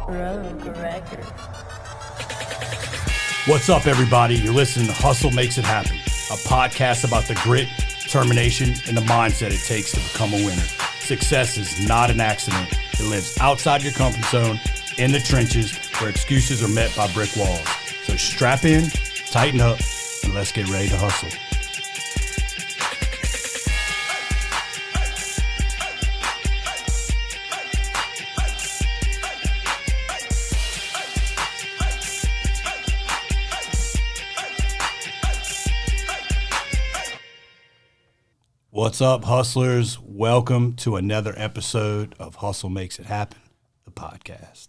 Rogue Record. What's up, everybody? You're listening to Hustle Makes It Happen, a podcast about the grit, determination, and the mindset it takes to become a winner. Success is not an accident. It lives outside your comfort zone, in the trenches, where excuses are met by brick walls. So strap in, tighten up, and let's get ready to hustle. What's up, hustlers? Welcome to another episode of Hustle Makes It Happen, the podcast.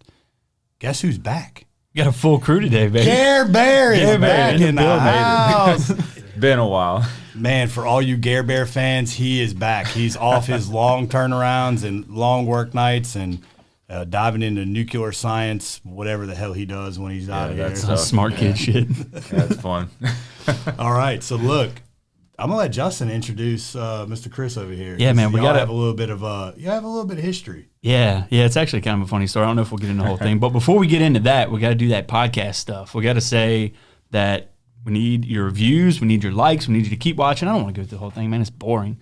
Guess who's back? We got a full crew today, baby. Gare Bear is back in the house. Been a while. Man, for all you Gare Bear fans, he is back. He's off his long turnarounds and long work nights and diving into nuclear science, whatever the hell he does when he's out of here. That's smart kid shit. That's fun. All right, so look. I'm gonna let Justin introduce Mr. Chris over here. Yeah, man, we gotta have a little bit of history. Yeah, it's actually kind of a funny story. I don't know if we'll get into the whole thing, but before we get into that, we got to do that podcast stuff. We got to say that we need your reviews, we need your likes, we need you to keep watching. I don't want to go through the whole thing, man. It's boring.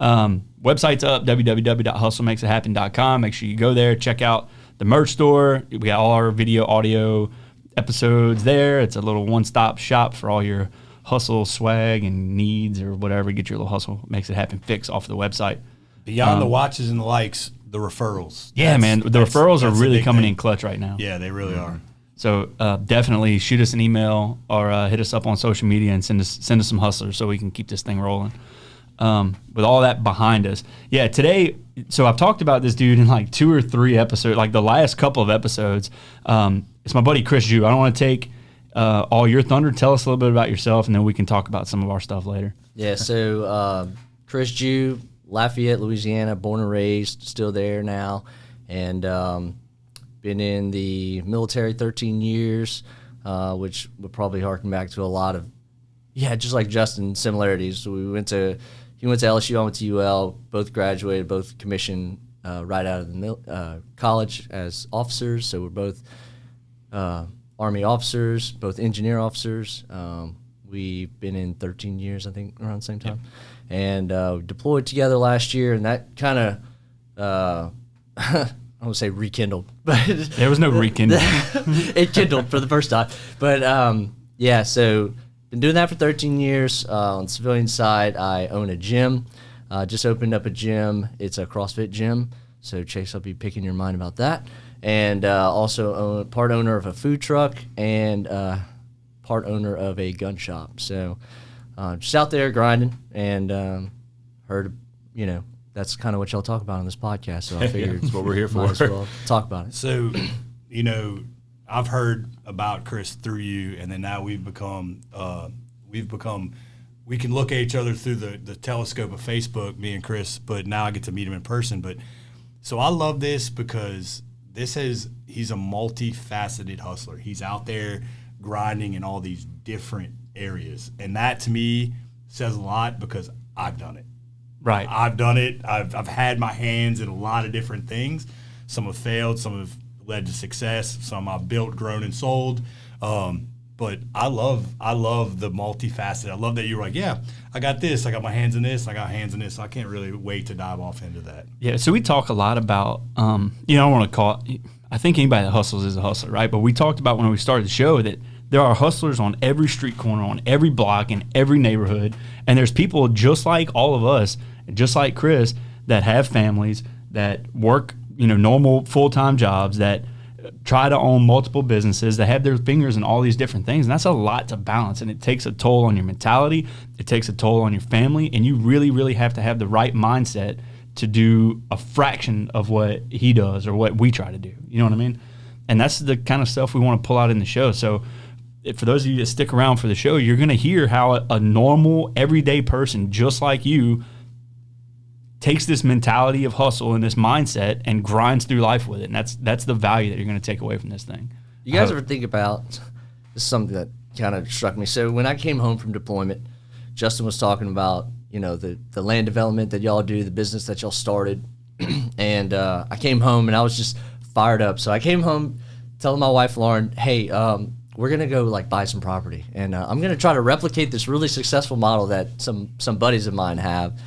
Website's up, www.hustlemakesithappen.com. Make sure you go there, check out the merch store. We got all our video, audio episodes there. It's a little one-stop shop for all your hustle swag and needs or whatever. Get your little Hustle Makes It Happen fix off the website. Beyond the watches and the likes, the referrals. Yeah, man. The referrals are really coming in clutch right now. Yeah, they really are. So definitely shoot us an email or hit us up on social media and send us some hustlers so we can keep this thing rolling. With all that behind us. Yeah, today, so I've talked about this dude in like 2 or 3 episodes, like the last couple of episodes. It's my buddy Chris Jew. I don't want to take all your thunder. Tell us a little bit about yourself, and then we can talk about some of our stuff later. Yeah, so Chris Jew, Lafayette, Louisiana, born and raised, still there now, and been in the military 13 years, which would probably harken back to a lot of, just like Justin, similarities. So he went to LSU, I went to UL, both graduated, both commissioned right out of the college as officers, so we're both Army officers, both engineer officers. We've been in 13 years, I think, around the same time. Yep. And deployed together last year, and that kind of, I don't say rekindled, but there was no rekindling. It kindled for the first time. But so been doing that for 13 years. On the civilian side, I own a gym. Just opened up a gym. It's a CrossFit gym. So Chase, I'll be picking your mind about that. And also part owner of a food truck and part owner of a gun shop. So just out there grinding, and heard, that's kind of what y'all talk about on this podcast. So I figured that's what we're here for. Might as well talk about it. So, I've heard about Chris through you, and then now we can look at each other through the telescope of Facebook, me and Chris, but now I get to meet him in person. But so I love this because he's a multifaceted hustler. He's out there grinding in all these different areas. And that to me says a lot because I've done it. Right. I've done it. I've had my hands in a lot of different things. Some have failed, some have led to success, some I've built, grown, and sold. But I love the multifaceted. I love that you were like, yeah, I got this, I got my hands in this, I got hands in this. So I can't really wait to dive off into that. Yeah, so we talk a lot about, I don't want to call it, I think anybody that hustles is a hustler, right? But we talked about when we started the show that there are hustlers on every street corner, on every block, in every neighborhood. And there's people just like all of us, just like Chris, that have families, that work, normal full-time jobs, that try to own multiple businesses, that have their fingers in all these different things. And that's a lot to balance. And it takes a toll on your mentality. It takes a toll on your family. And you really, really have to have the right mindset to do a fraction of what he does or what we try to do. You know what I mean? And that's the kind of stuff we want to pull out in the show. So for those of you that stick around for the show, you're going to hear how a normal, everyday person just like you takes this mentality of hustle and this mindset and grinds through life with it. And that's the value that you're going to take away from this thing. You guys ever think about, this is something that kind of struck me. So when I came home from deployment, Justin was talking about, the land development that y'all do, the business that y'all started. And I came home and I was just fired up. So I came home telling my wife Lauren, hey, we're gonna go like buy some property, and I'm gonna try to replicate this really successful model that some buddies of mine have.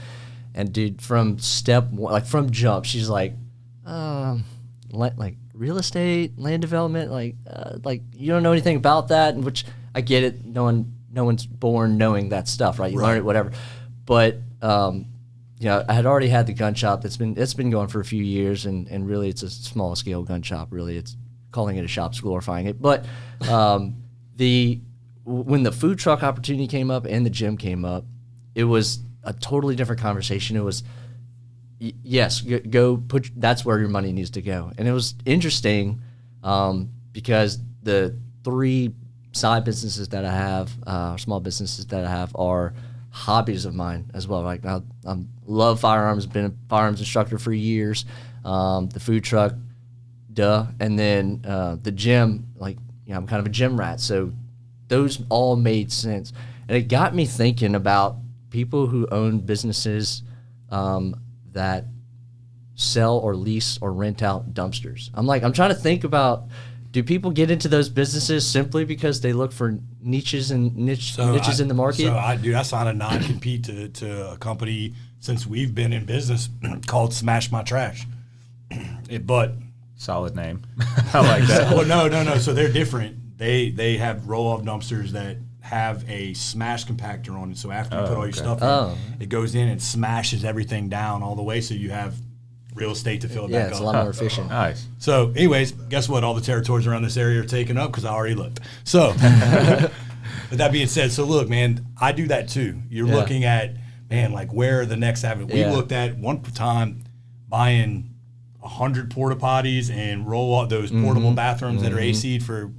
And dude, from step one, like from jump, she's like real estate, land development, like you don't know anything about that, and which I get it. No one's born knowing that stuff, right? You learn it, whatever. But I had already had the gun shop. It's been going for a few years, and really it's a small scale gun shop. Really, it's calling it a shop's glorifying it. But when the food truck opportunity came up and the gym came up, it was a totally different conversation. It was, yes, go put, that's where your money needs to go. And it was interesting because the 3 side businesses that I have, small businesses that I have, are hobbies of mine as well. Like I love firearms, been a firearms instructor for years. The food truck, and then the gym, I'm kind of a gym rat, so those all made sense. And it got me thinking about people who own businesses that sell or lease or rent out dumpsters. I'm trying to think about, do people get into those businesses simply because they look for niches in the market? So I signed a non-compete to a company since we've been in business called Smash My Trash. But solid name. I like that. Well, no. So they're different. They have roll-off dumpsters that have a smash compactor on it. So after you put all your stuff in, it goes in and smashes everything down all the way, so you have real estate to fill it back up. Yeah, it's a lot more efficient. Nice. So anyways, guess what? All the territories around this area are taken up because I already looked. So with that being said, so look, man, I do that too. You're looking at, man, like where are the next avenue? We looked at one time buying 100 porta potties and roll out those portable bathrooms that are AC'd for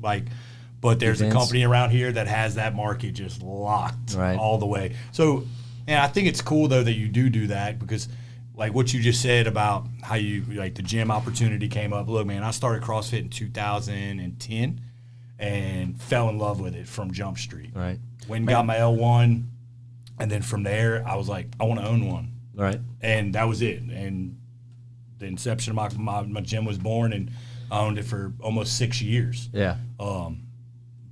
but there's events. A company around here that has that market just locked all the way. So, and I think it's cool though that you do that, because like what you just said about how you, like the gym opportunity came up. Look, man, I started CrossFit in 2010 and fell in love with it from Jump Street. Right. Went and got my L1, and then from there I was like, I want to own one. Right. And that was it. And the inception of my gym was born, and I owned it for almost 6 years. Yeah.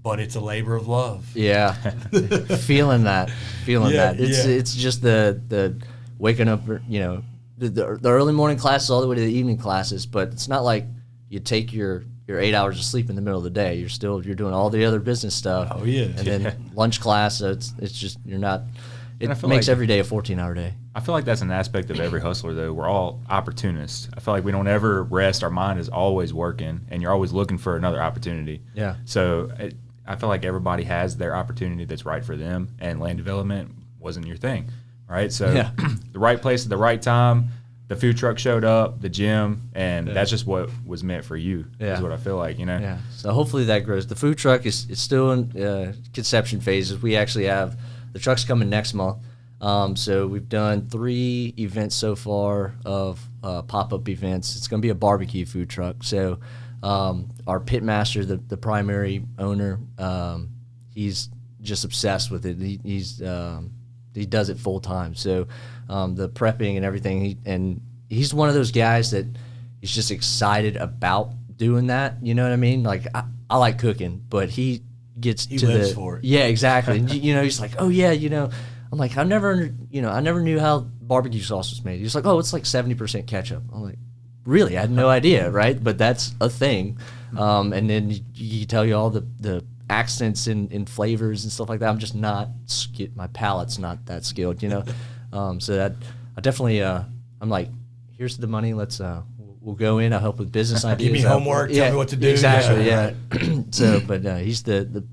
But it's a labor of love. Yeah. feeling that. It's just the waking up, the early morning classes all the way to the evening classes, but it's not like you take your 8 hours of sleep in the middle of the day. You're doing all the other business stuff. Oh yeah. And then lunch class, so it's just, you're not, it makes every day a 14-hour day. I feel like that's an aspect of every hustler, though. We're all opportunists. I feel like we don't ever rest. Our mind is always working, and you're always looking for another opportunity. Yeah. So I feel like everybody has their opportunity that's right for them, and land development wasn't your thing, right? So the right place at the right time, the food truck showed up, the gym, and that's just what was meant for you, is what I feel like, Yeah. So hopefully that grows. The food truck is still in conception phases. We actually have, the truck's coming next month. So we've done 3 events so far of pop-up events. It's going to be a barbecue food truck. So our pit master, the primary owner, he's just obsessed with it. He does it full time. So the prepping and everything, he's one of those guys that he's just excited about doing that. You know what I mean? Like I like cooking, but he lives for it. Yeah, exactly. And, he's like, oh yeah, I'm like, I never knew how barbecue sauce was made. He's like, oh, it's like 70% ketchup. I'm like, really? I had no idea, right? But that's a thing. And then he tell you all the accents and flavors and stuff like that. I'm just not, my palate's not that skilled, So that I definitely, I'm like, here's the money. Let's, we'll go in. I'll help with business ideas. Give me homework. Tell me what to do. Exactly. Yeah. So, but he's the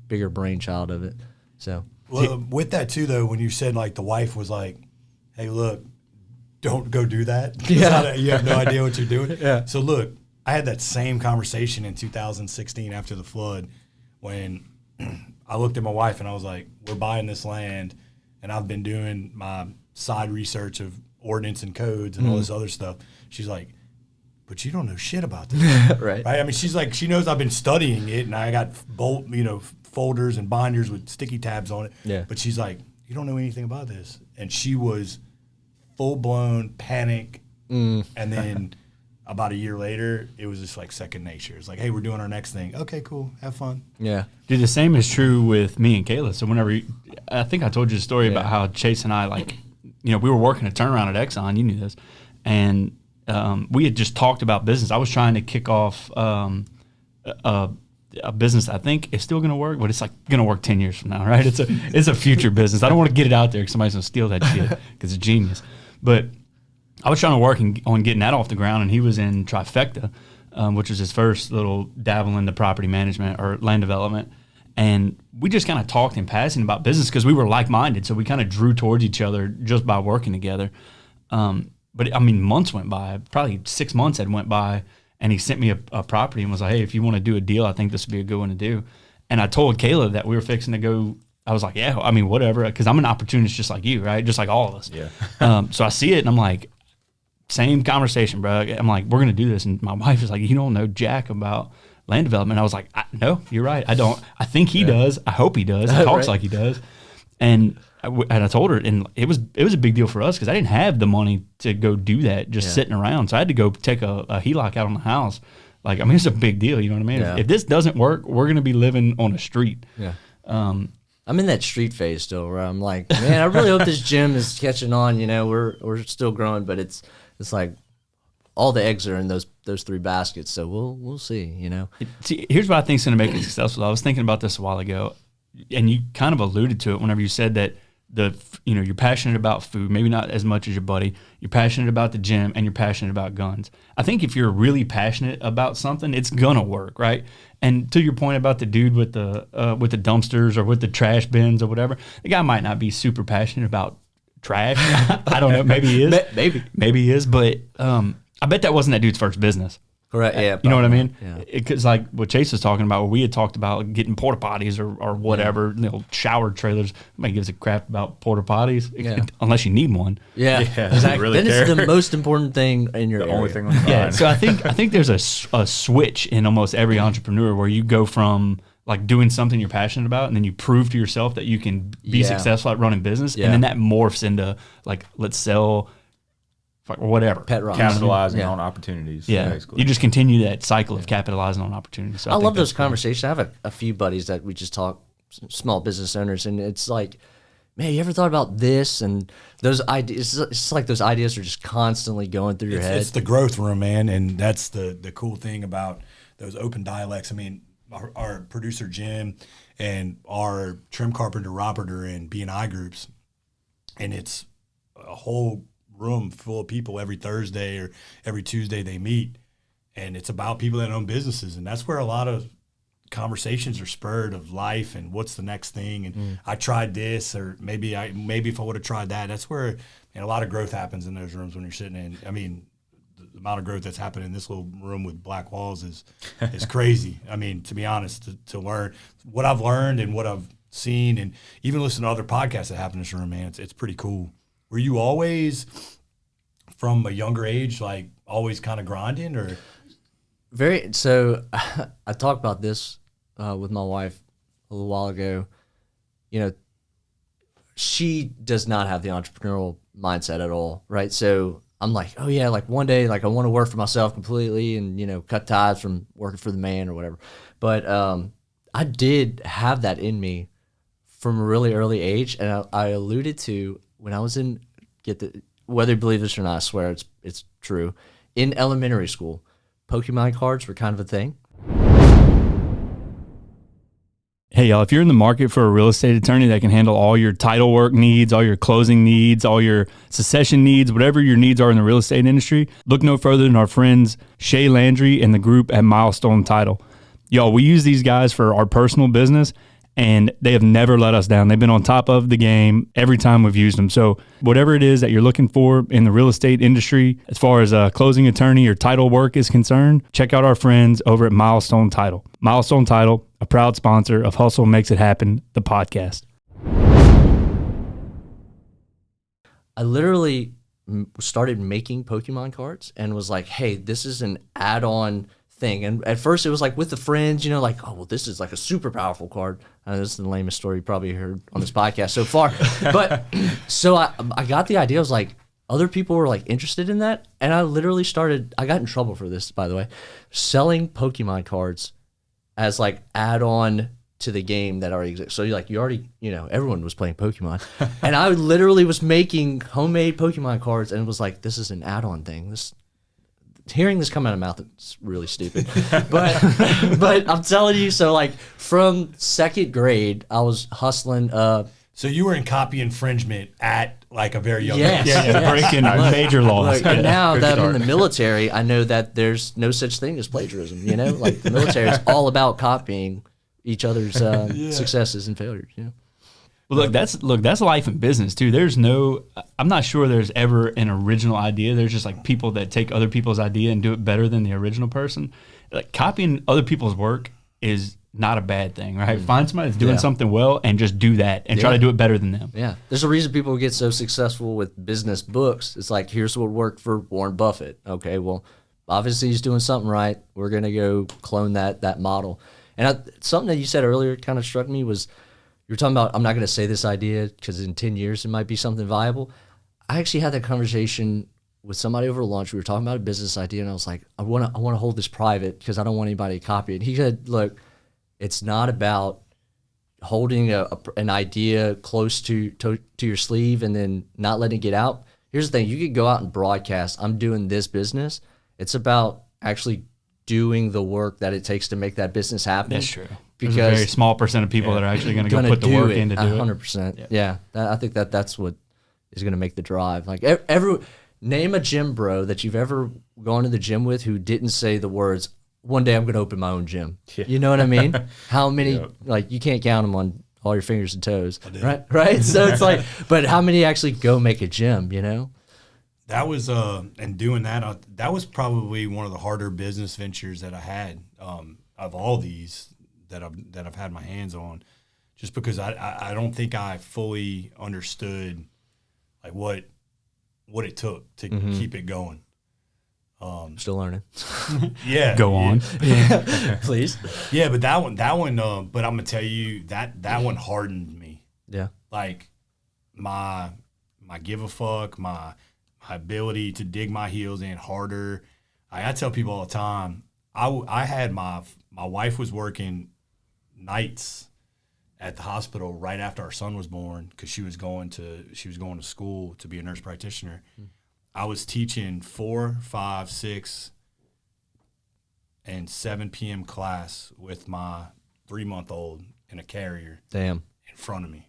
bigger brainchild of it. So. Well, with that too, though, when you said like the wife was like, "Hey, look, don't go do that. Yeah. You have no idea what you're doing." Yeah. So look, I had that same conversation in 2016 after the flood, when I looked at my wife and I was like, "We're buying this land, and I've been doing my side research of ordinance and codes and all this other stuff." She's like, "But you don't know shit about this." Right. I mean, she's like, she knows I've been studying it, and I got folders and binders with sticky tabs on it. Yeah. But she's like, "You don't know anything about this." And she was full blown panic. And then about a year later, it was just like second nature. It's like, hey, we're doing our next thing. Okay, cool. Have fun. Yeah. Dude, the same is true with me and Kayla. So I think I told you the story about how Chase and I, like, we were working a turnaround at Exxon. You knew this. And we had just talked about business. I was trying to kick off a business I think is still going to work, but it's like going to work 10 years from now, right? It's a future business. I don't want to get it out there because somebody's going to steal that shit because it's genius. But I was trying to work on getting that off the ground, and he was in Trifecta, which was his first little dabble into property management or land development. And we just kind of talked in passing about business because we were like-minded, so we kind of drew towards each other just by working together. But, I mean, months went by, probably 6 months had went by, and he sent me a property and was like, hey, if you want to do a deal, I think this would be a good one to do. And I told Kayla that we were fixing to go. I was like, yeah, I mean, whatever, because I'm an opportunist just like you, right? Just like all of us. Yeah. So I see it, and I'm like, same conversation, bro. I'm like, we're going to do this. And my wife is like, you don't know jack about land development. I was like, no, you're right. I don't. I think he does. I hope he does. He talks like he does. And I told her, and it was a big deal for us because I didn't have the money to go do that just sitting around. So I had to go take a HELOC out on the house. Like, I mean, it's a big deal. You know what I mean? Yeah. If this doesn't work, we're going to be living on a street. Yeah. I'm in that street phase still where I'm like, man, I really hope this gym is catching on. We're still growing, but it's like all the eggs are in those three baskets. So we'll see, See, here's what I think is going to make it successful. I was thinking about this a while ago, and you kind of alluded to it whenever you said that you're passionate about food, maybe not as much as your buddy. You're passionate about the gym, and you're passionate about guns. I think if you're really passionate about something, it's gonna work, right? And to your point about the dude with the dumpsters or with the trash bins or whatever, the guy might not be super passionate about trash. I don't know. Maybe he is. Maybe he is. But I bet that wasn't that dude's first business. Correct. Yeah. You know what I mean? Yeah. Because like what Chase was talking about, we had talked about getting porta potties or whatever, shower trailers. Nobody gives a crap about porta potties unless you need one. Yeah. Exactly. Really then care. it's the most important thing in your area. Only thing on the Yeah. line. So I think there's a switch in almost every entrepreneur where you go from like doing something you're passionate about, and then you prove to yourself that you can be successful at running business, and then that morphs into like, let's sell. Or whatever. Pet rocks. Capitalizing on opportunities. Yeah. Basically. You just continue that cycle of capitalizing on opportunities. So I think love that's those conversations. I have a few buddies that we just talk, small business owners, and it's like, man, you ever thought about this? And those ideas, it's like those ideas are just constantly going through your head. It's the growth room, man, and that's the cool thing about those open dialects. I mean, our producer Jim and our trim carpenter Robert are in B&I groups, and it's a whole room full of people every Thursday or every Tuesday they meet, and it's about people that own businesses, and that's where a lot of conversations are spurred of life and what's the next thing, and I tried this, or maybe if I would have tried that. That's where a lot of growth happens in those rooms when you're sitting in. I mean, the amount of growth that's happened in this little room with black walls is crazy. I mean, to be honest, to learn what I've learned and what I've seen, and even listen to other podcasts that happen in this room, man, it's pretty cool. Were you always, from a younger age, like always kind of grinding, or? So I talked about this with my wife a little while ago. She does not have the entrepreneurial mindset at all, right? So I'm like, oh yeah, like one day, like I want to work for myself completely and, cut ties from working for the man or whatever. But I did have that in me from a really early age. And I alluded to when I was whether you believe this or not, I swear it's true. In elementary school, Pokemon cards were kind of a thing. Hey, y'all, if you're in the market for a real estate attorney that can handle all your title work needs, all your closing needs, all your succession needs, whatever your needs are in the real estate industry, look no further than our friends Shay Landry and the group at Milestone Title. Y'all, we use these guys for our personal business, and they have never let us down. They've been on top of the game every time we've used them. So whatever it is that you're looking for in the real estate industry, as far as a closing attorney or title work is concerned, check out our friends over at Milestone Title. Milestone Title, a proud sponsor of Hustle Makes It Happen, the podcast. I literally started making Pokemon cards and was like, hey, this is an add-on thing. And at first it was like with the friends, like, oh, well, this is like a super powerful card. This is the lamest story you probably heard on this podcast so far. But so I got the idea. I was like, other people were like interested in that, and I literally started. I got in trouble for this, by the way, selling Pokemon cards as like add-on to the game that already exists. So you already, everyone was playing Pokemon, and I literally was making homemade Pokemon cards, and it was like, this is an add-on thing. Hearing this come out of my mouth, it's really stupid. but I'm telling you, so like from second grade, I was hustling. So you were in copy infringement at like a very young Yes. age. Breaking major laws. And now that I'm in the military, I know that there's no such thing as plagiarism. Like the military is all about copying each other's successes and failures. Well, look, that's life and business too. I'm not sure there's ever an original idea. There's just like people that take other people's idea and do it better than the original person. Like copying other people's work is not a bad thing, right? Find somebody that's doing something well and just do that and try to do it better than them. Yeah. There's a reason people get so successful with business books. It's like, here's what worked for Warren Buffett. Okay, well, obviously he's doing something right. We're going to go clone that model. And something that you said earlier kind of struck me was, you were talking about, I'm not going to say this idea because in 10 years it might be something viable. I actually had that conversation with somebody over lunch. We were talking about a business idea, and I was like, I want to hold this private because I don't want anybody to copy it. He said, look, it's not about holding an idea close to your sleeve and then not letting it get out. Here's the thing. You could go out and broadcast, I'm doing this business. It's about actually doing the work that it takes to make that business happen. That's true. Because there's a very small percent of people that are actually going to go put the work in to do 100%. it. 100%. Yeah. I think that's what is going to make the drive. Like name a gym bro that you've ever gone to the gym with who didn't say the words, one day I'm going to open my own gym. Yeah. You know what I mean? How many, like you can't count them on all your fingers and toes, right? So it's like, but how many actually go make a gym, That was, and doing that, that was probably one of the harder business ventures that I had of all these that I've had my hands on, just because I don't think I fully understood like what it took to keep it going. Still learning. Yeah. Go on. Yeah. Please. Yeah, but that one, but I'm gonna tell you that one hardened me. Yeah. Like my give a fuck, my ability to dig my heels in harder. I tell people all the time, I had my wife was working nights at the hospital right after our son was born because she was going to school to be a nurse practitioner. I was teaching 4, 5, 6, and 7 p.m. class with my 3-month-old in a carrier. Damn. In front of me.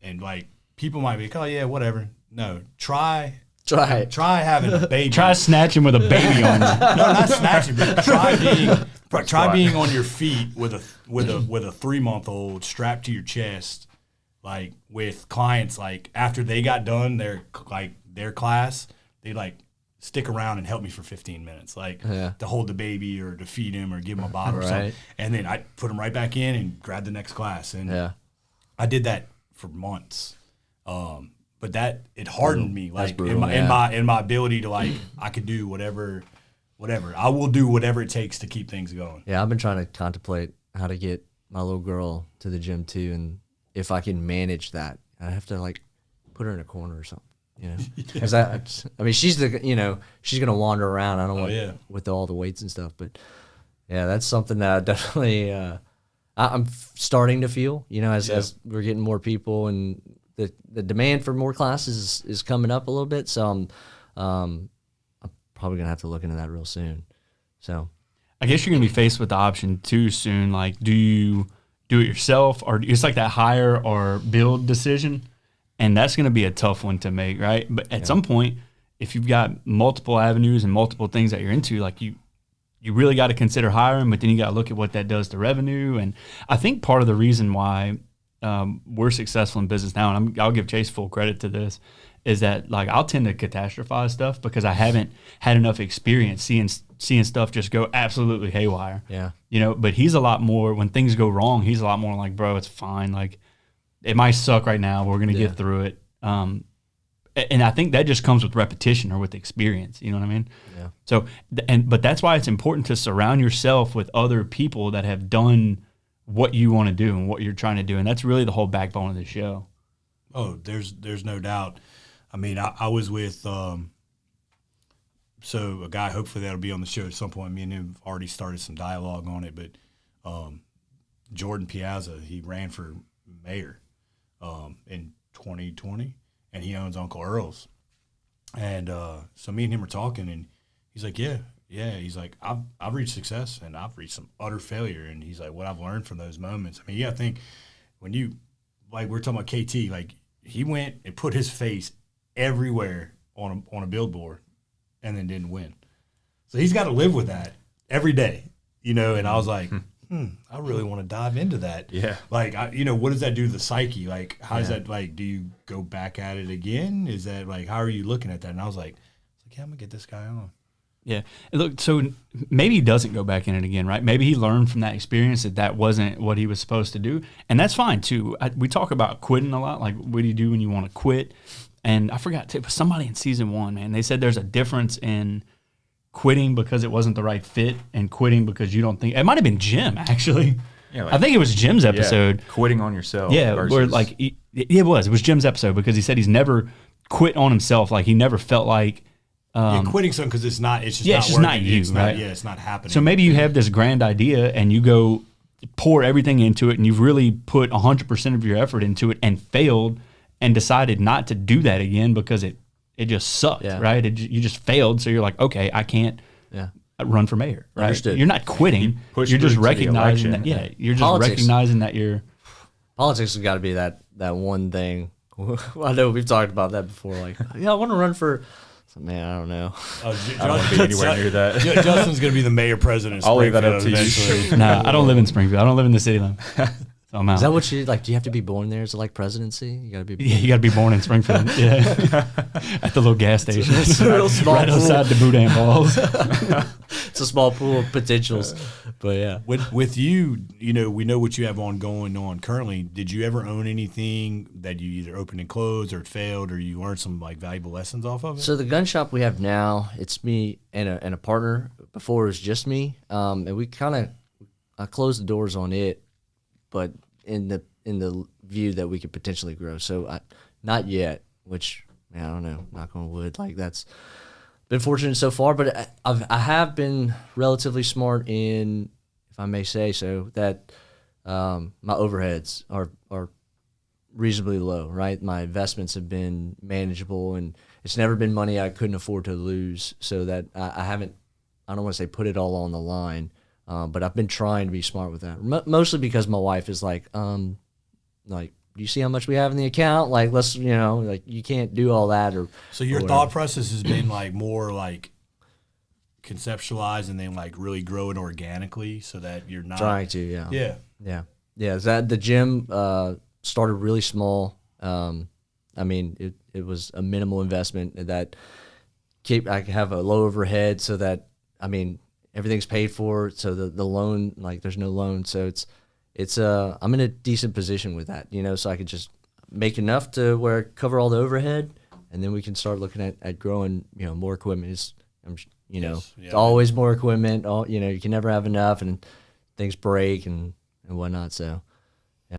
And like people might be like, oh yeah, whatever. No, try it. Try having a baby. Try snatching with a baby on you. No, not snatching, but try being on your feet with a 3-month-old strapped to your chest, like with clients. Like after they got done their class, they like stick around and help me for 15 minutes, like to hold the baby or to feed him or give him a bottle or something, and then I put him right back in and grab the next class. And I did that for months. But that it hardened me, like brutal, in my ability to like I could do whatever. I will do whatever it takes to keep things going. Yeah, I've been trying to contemplate how to get my little girl to the gym too, and if I can manage that, I have to like put her in a corner or something, Because I mean, she's she's gonna wander around. I don't want with all the weights and stuff, but yeah, that's something that I definitely I'm starting to feel. As we're getting more people and the demand for more classes is coming up a little bit, so I'm probably gonna have to look into that real soon. So I guess you're gonna be faced with the option too soon. Like, do you do it yourself, or it's like that hire or build decision, and that's gonna be a tough one to make, right? But at some point, if you've got multiple avenues and multiple things that you're into, like you really got to consider hiring, but then you got to look at what that does to revenue. And I think part of the reason why we're successful in business now, and I'll give Chase full credit to this, is that like I'll tend to catastrophize stuff because I haven't had enough experience seeing stuff just go absolutely haywire. Yeah. But he's a lot more, when things go wrong, he's a lot more like, bro, it's fine. Like it might suck right now. We're going to get through it. And I think that just comes with repetition or with experience. You know what I mean? Yeah. So, but that's why it's important to surround yourself with other people that have done what you want to do and what you're trying to do. And that's really the whole backbone of the show. Oh, there's no doubt. I mean, I was with so a guy, hopefully that'll be on the show at some point. Me and him have already started some dialogue on it, but Jordan Piazza, he ran for mayor in 2020, and he owns Uncle Earl's. And so me and him were talking, and he's like, yeah. He's like, I've reached success, and I've reached some utter failure. And he's like, what I've learned from those moments. I mean, yeah, I think when you, like we're talking about KT, like he went and put his face everywhere on a billboard and then didn't win. So he's got to live with that every day, you know. And I was like, I really want to dive into that. Yeah. Like, what does that do to the psyche? Like, how does that, like, do you go back at it again? Is that, like, how are you looking at that? And I was like, yeah, I'm going to get this guy on. Yeah. And look, so maybe he doesn't go back in it again, right? Maybe he learned from that experience that wasn't what he was supposed to do. And that's fine, too. We talk about quitting a lot. Like, what do you do when you want to quit? And I forgot, it was somebody in season 1, man. They said there's a difference in quitting because it wasn't the right fit and quitting because you don't think – it might have been Jim, actually. Yeah, like, I think it was Jim's episode. Yeah, quitting on yourself. Yeah, versus... where like it was Jim's episode because he said he's never quit on himself. Like he never felt like – quitting something because it's just not you, it's right? It's not happening. So maybe you have this grand idea and you go pour everything into it and you've really put 100% of your effort into it and failed and decided not to do that again because it just sucked, right? You just failed, so you're like, okay, I can't run for mayor, right? Understood. You're not quitting. You're just recognizing that. Yeah, you're just recognizing that you're. Politics has got to be that one thing. I know we've talked about that before. Like, I want to run for. Man, I don't know. I don't want to be anywhere near that. Justin's going to be the mayor president. I'll leave that up to you. Nah, I don't live in Springfield. I don't live in the city though. So I'm out. Is that what you like? Do you have to be born there? Is it like presidency? You got to be. Yeah, you got to be born in Springfield. Yeah, at the little gas station, it's a real small right pool. outside the Boudin Balls. It's a small pool of potentials, but yeah. With you, we know what you have going on currently. Did you ever own anything that you either opened and closed, or it failed, or you learned some like valuable lessons off of it? So the gun shop we have now, it's me and a partner. Before it was just me, and we I closed the doors on it, but in the view that we could potentially grow. So not yet, which man, I don't know. Knock on wood, like that's. Been fortunate so far, but I have been relatively smart in, if I may say so, that my overheads are reasonably low, right? My investments have been manageable, and it's never been money I couldn't afford to lose, so that I haven't, I don't want to say put it all on the line, but I've been trying to be smart with that, mostly because my wife is like, do you see how much we have in the account? Like, let's, like you can't do all that. So your thought process has been like more like conceptualize and then like really grow it organically so that you're not trying to. Yeah. Is that the gym started really small. I mean, it was a minimal investment that I could have a low overhead so that, I mean, everything's paid for. So the loan, like there's no loan. So I'm in a decent position with that, so I could just make enough to where I cover all the overhead, and then we can start looking at growing, more equipment. It's always more equipment. You can never have enough, and things break and whatnot. So, yeah.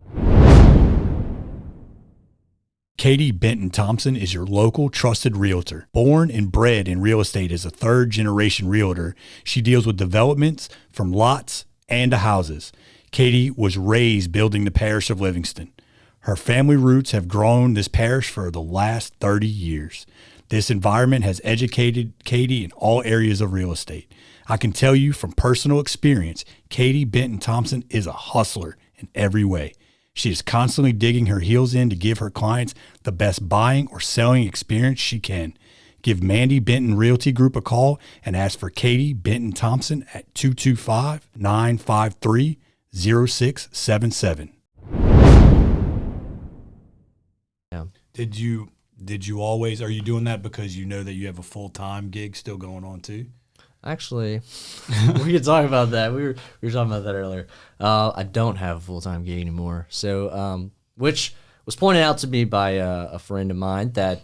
Katie Benton Thompson is your local trusted realtor. Born and bred in real estate as a third-generation realtor, she deals with developments from lots and to houses. Katie was raised building the parish of Livingston. Her family roots have grown this parish for the last 30 years. This environment has educated Katie in all areas of real estate. I can tell you from personal experience, Katie Benton Thompson is a hustler in every way. She is constantly digging her heels in to give her clients the best buying or selling experience she can. Give Mandy Benton Realty Group a call and ask for Katie Benton Thompson at 225-953-0677. Yeah. Did you always, are you doing that because you know that you have a full-time gig still going on too? Actually, we could talk about that. We were talking about that earlier. I don't have a full-time gig anymore. So, which was pointed out to me by a friend of mine that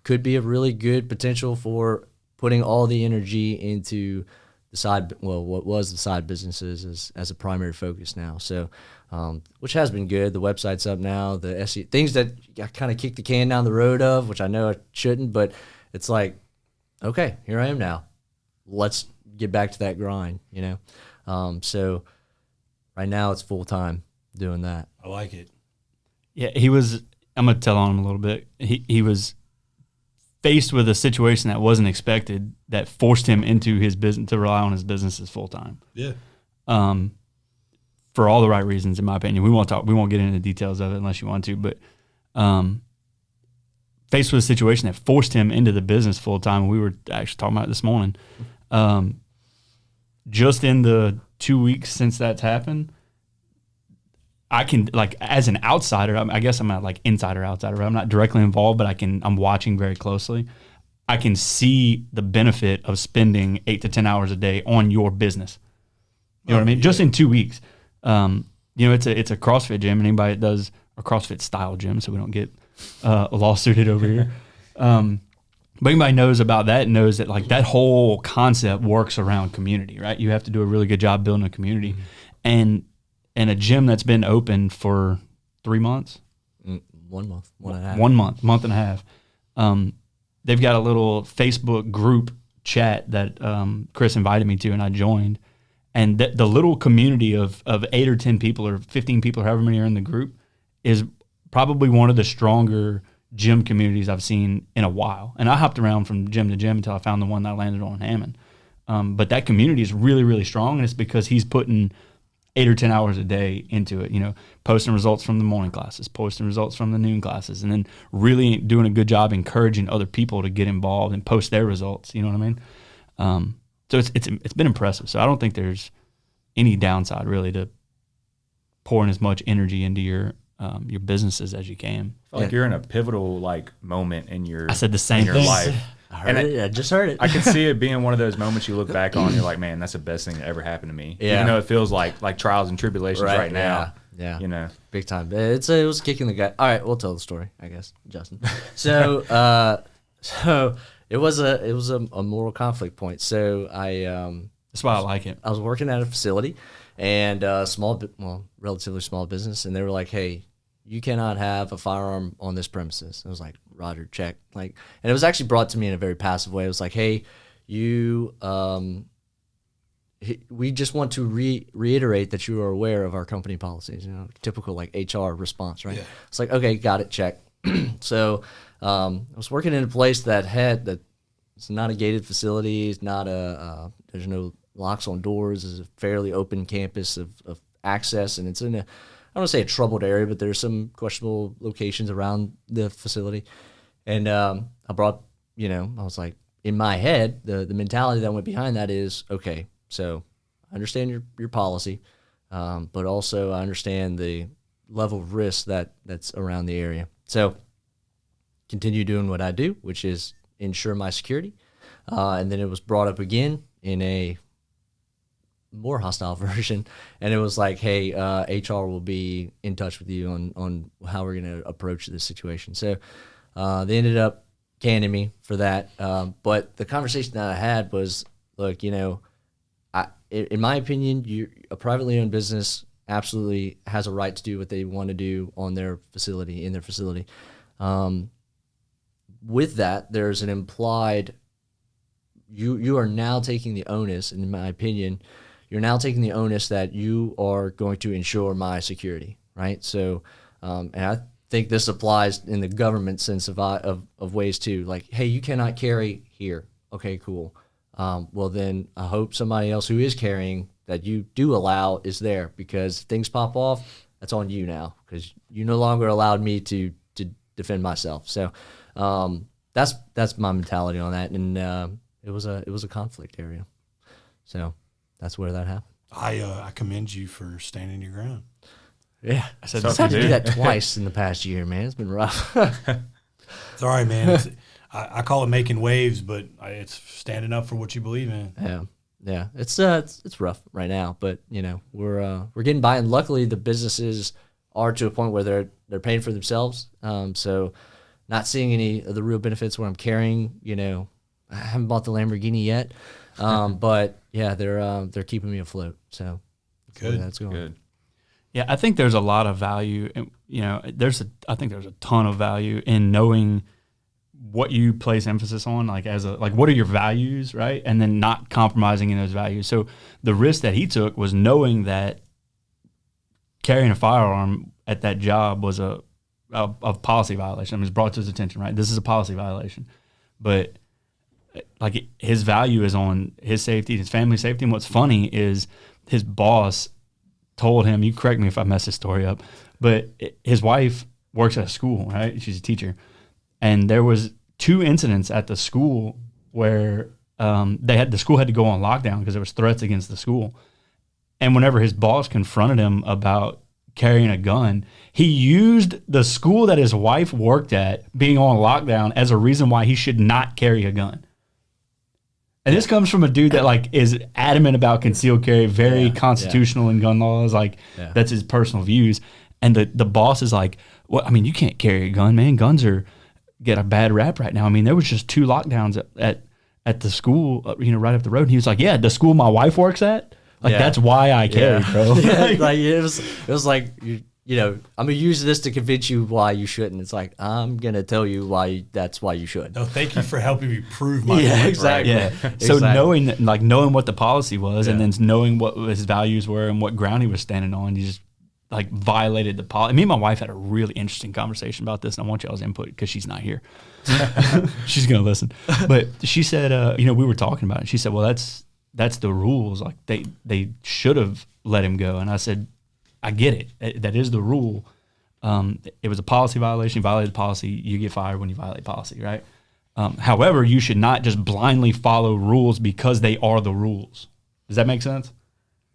could be a really good potential for putting all the energy into what was the side businesses as a primary focus now. So, which has been good. The website's up now. The SEO things that I kind of kicked the can down the road of, which I know I shouldn't, but it's like, okay, here I am now. Let's get back to that grind, So right now it's full time doing that. I like it. Yeah, I'm going to tell on him a little bit. He was faced with a situation that wasn't expected that forced him into his business to rely on his businesses full time. Yeah. For all the right reasons, in my opinion. We won't get into the details of it unless you want to, but faced with a situation that forced him into the business full time. We were actually talking about it this morning. Just in the 2 weeks since that's happened, I can, like, as an outsider, I guess I'm not like insider, outsider. I'm not directly involved, but I'm watching very closely. I can see the benefit of spending 8 to 10 hours a day on your business. You know what I mean? Just in 2 weeks. It's a CrossFit gym, and anybody that does a CrossFit style gym, so we don't get lawsuited over here. But anybody knows about that knows that, like, that whole concept works around community, right? You have to do a really good job building a community. And a gym that's been open for 3 months? 1 month, 1.5. 1 month, month and a half. They've got a little Facebook group chat that Chris invited me to, and I joined. And the little community of 8 or 10 people or 15 people, or however many are in the group, is probably one of the stronger gym communities I've seen in a while. And I hopped around from gym to gym until I found the one that I landed on in Hammond. But that community is really, really strong, and it's because he's putting 8 or 10 hours a day into it, posting results from the morning classes, posting results from the noon classes, and then really doing a good job encouraging other people to get involved and post their results. You know what I mean? So it's been impressive. So I don't think there's any downside really to pouring as much energy into your businesses as you can. I feel like you're in a pivotal moment in your I said the same in your thing. life. I just heard it. I can see it being one of those moments you look back on, you're like, man, that's the best thing that ever happened to me. Yeah. Even though it feels like trials and tribulations right now. Yeah. Big time. It was kicking the guy. All right, we'll tell the story, I guess, Justin. So it was a moral conflict point. So That's why I like it. I was working at a facility, and relatively small business, and they were like, hey, you cannot have a firearm on this premises. I was like, Roger, check. And it was actually brought to me in a very passive way. It was like, hey, we just want to reiterate that you are aware of our company policies, typical HR response, right? Yeah. It's like, okay, got it, check. So I was working in a place it's not a gated facility. It's not there's no locks on doors. It's a fairly open campus of access, and it's in I don't want to say a troubled area, but there's some questionable locations around the facility. And I was like, in my head, the mentality that went behind that is, okay, so I understand your policy, but also I understand the level of risk that's around the area. So continue doing what I do, which is ensure my security. And then it was brought up again in a more hostile version, and it was like, hey, HR will be in touch with you on how we're going to approach this situation. So they ended up canning me for that. But the conversation that I had was, look, in my opinion, a privately owned business absolutely has a right to do what they want to do in their facility. With that, there's an implied, you are now taking the onus, and in my opinion, you're now taking the onus that you are going to ensure my security, right? So, and I think this applies in the government sense of ways too. Like, hey, you cannot carry here. Okay, cool. Well, then I hope somebody else who is carrying that you do allow is there, because if things pop off, that's on you now, because you no longer allowed me to defend myself. So that's my mentality on that, and it was a conflict area. So that's where that happened. I commend you for standing your ground. Yeah, I had to do that twice in the past year, man. It's been rough. It's all right, man. I call it making waves, but it's standing up for what you believe in. Yeah. It's rough right now, but we're getting by, and luckily the businesses are to a point where they're paying for themselves. So not seeing any of the real benefits where I'm carrying, I haven't bought the Lamborghini yet, but yeah, they're keeping me afloat. So good. That's going. Good. Yeah, I think there's a lot of value. I think there's a ton of value in knowing what you place emphasis on, like what are your values, right? And then not compromising in those values. So the risk that he took was knowing that carrying a firearm at that job was a policy violation. I mean, it's brought to his attention, right? This is a policy violation, but like his value is on his safety, his family safety. And what's funny is his boss told him, you correct me if I mess this story up, but his wife works at a school, right? She's a teacher. And there was 2 incidents at the school where the school had to go on lockdown because there was threats against the school. And whenever his boss confronted him about carrying a gun, he used the school that his wife worked at being on lockdown as a reason why he should not carry a gun. And this comes from a dude that like is adamant about concealed carry, very constitutional in gun laws. Like that's his personal views. And the boss is like, well, I mean, you can't carry a gun, man. Guns get a bad rap right now. I mean, there was just 2 lockdowns at the school, right up the road. And he was like, yeah, the school my wife works at. Like that's why I carry, bro. Like it was like I'm gonna use this to convince you why you shouldn't. It's like I'm gonna tell you that's why you should. No, thank you for helping me prove my point. Exactly. Yeah. So knowing what the policy was, and then knowing what his values were and what ground he was standing on, you just like violated the policy. Me and my wife had a really interesting conversation about this, and I want y'all's input because she's not here. She's gonna listen. But she said, we were talking about it. She said, well, that's the rules. Like they should have let him go. And I said, I get it. That is the rule. It was a policy violation. You violated policy. You get fired when you violate policy, right? However, you should not just blindly follow rules because they are the rules. Does that make sense?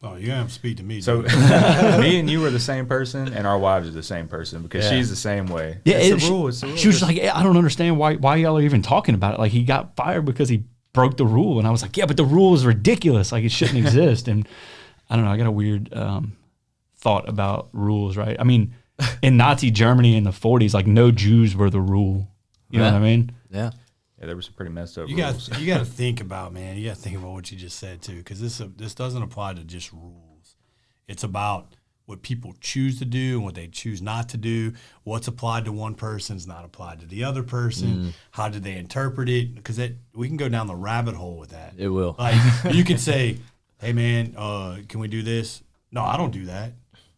Oh, you're going to have to speak to me. So me and you are the same person, and our wives are the same person because she's the same way. Yeah, it's the rule. It's the rule. She was like, I don't understand why y'all are even talking about it. Like, he got fired because he broke the rule. And I was like, yeah, but the rule is ridiculous. Like, it shouldn't exist. And I don't know. I got a weird thought about rules, right? I mean, in Nazi Germany in the 40s, like, no Jews were the rule. You know what I mean? Yeah. Yeah, there were some pretty messed up rules. rules. You got to think about, man. You got to think about what you just said, too, because this doesn't apply to just rules. It's about what people choose to do and what they choose not to do. What's applied to one person is not applied to the other person. How do they interpret it? Because we can go down the rabbit hole with that. It will. Like, you can say, hey, man, can we do this? No, I don't do that.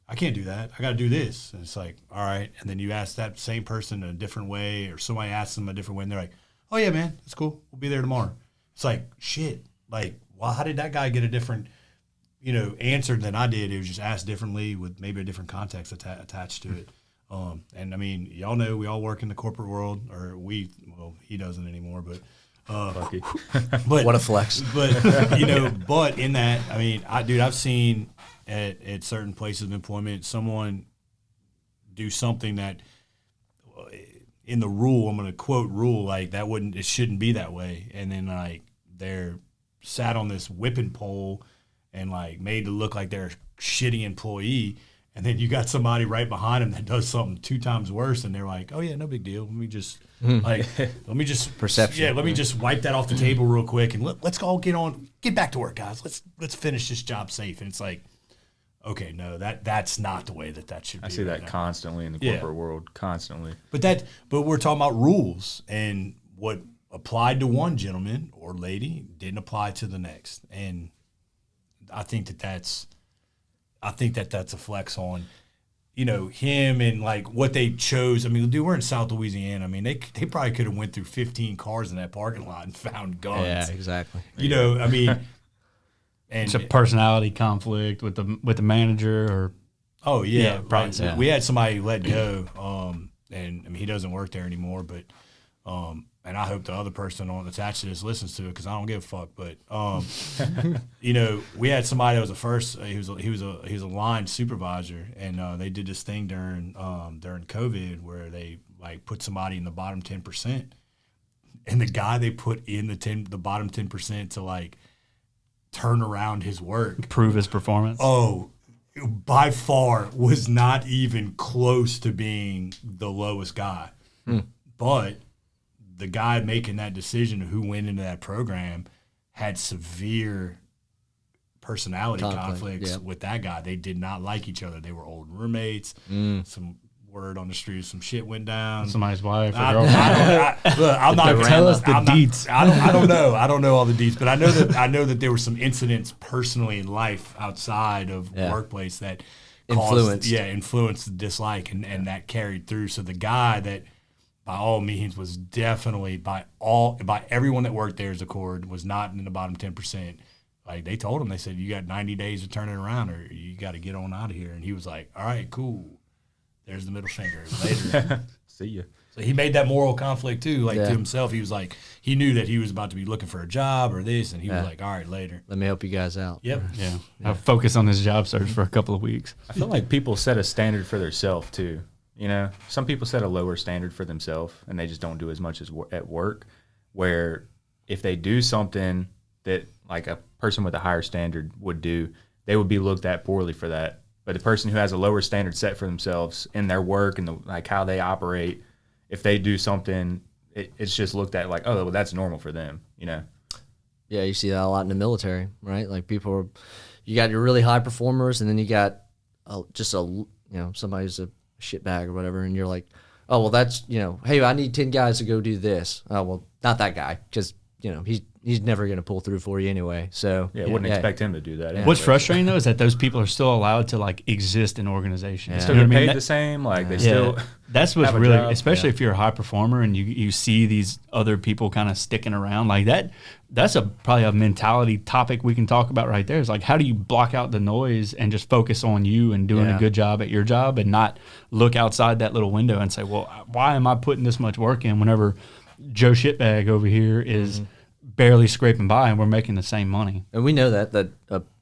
I can't do that. I got to do this. And it's like, all right. And then you ask that same person in a different way, or somebody asks them a different way, and they're like, oh, yeah, man, that's cool. We'll be there tomorrow. It's like, shit. Like, well, how did that guy get a different, answer than I did? It was just asked differently with maybe a different context attached to it. And, I mean, y'all know we all work in the corporate world, or he doesn't anymore, but Lucky. But what a flex. But, but in that, I mean, I've seen at certain places of employment someone do something that in the rule, I'm going to quote rule, like it shouldn't be that way. And then like they're sat on this whipping pole and like made to look like they're a shitty employee. And then you got somebody right behind them that does something 2 times worse. And they're like, oh yeah, no big deal. Let me just perception. Yeah. Let me just wipe that off the table real quick. And let's all get back to work, guys. Let's finish this job safe. And it's like, okay, no, that's not the way that should be. I see that constantly in the corporate world, constantly. But we're talking about rules, and what applied to one gentleman or lady didn't apply to the next. And I think that's a flex on, him and like what they chose. I mean, dude, we're in South Louisiana. I mean, they probably could have went through 15 cars in that parking lot and found guns. Yeah, exactly. I mean. And it's a personality conflict with the manager, or right. So we had somebody let go, and I mean he doesn't work there anymore. But and I hope the other person attached to this listens to it because I don't give a fuck. But we had somebody that was he was a line supervisor, and they did this thing during COVID where they like put somebody in the bottom 10%, and the guy they put in the bottom 10% to like turn around his work, prove his performance. Oh, by far was not even close to being the lowest guy. But the guy making that decision who went into that program had severe personality conflicts with that guy. They did not like each other. They were old roommates. Some word on the street, some shit went down. Somebody's wife. I'm not tell us the deets. I don't know. I don't know all the deets, but I know that there were some incidents personally in life outside of the workplace that influenced the dislike, and that carried through. So the guy that, by all means, was definitely by everyone that worked there as a cord, was not in the bottom 10%. Like, they told him, they said, you got 90 days to turn it around, or you got to get on out of here. And he was like, all right, cool. There's the middle finger. Later. See ya. So he made that moral conflict too, to himself. He was like, he knew that he was about to be looking for a job or this, and he was like, all right, later. Let me help you guys out. Yep. Yeah. I'll focus on this job search for a couple of weeks. I feel like people set a standard for themselves too. You know, some people set a lower standard for themselves, and they just don't do as much as at work, where if they do something that like a person with a higher standard would do, they would be looked at poorly for that. But the person who has a lower standard set for themselves in their work and like how they operate, if they do something, it's just looked at like, oh, well, that's normal for them, you know? Yeah, you see that a lot in the military, right? Like you got your really high performers, and then you got somebody who's a shitbag or whatever, and you're like, oh, well, that's, hey, I need 10 guys to go do this. Oh, well, not that guy, because, he's never going to pull through for you anyway. So wouldn't expect him to do that. Yeah. What's frustrating though is that those people are still allowed to like exist in organizations. Still get paid the same. Like they still. That's what's really, job. especially if you're a high performer and you see these other people kind of sticking around like that. That's probably a mentality topic we can talk about right there. Is like, how do you block out the noise and just focus on you and doing a good job at your job, and not look outside that little window and say, well, why am I putting this much work in whenever Joe Shitbag over here is barely scraping by and we're making the same money? And we know that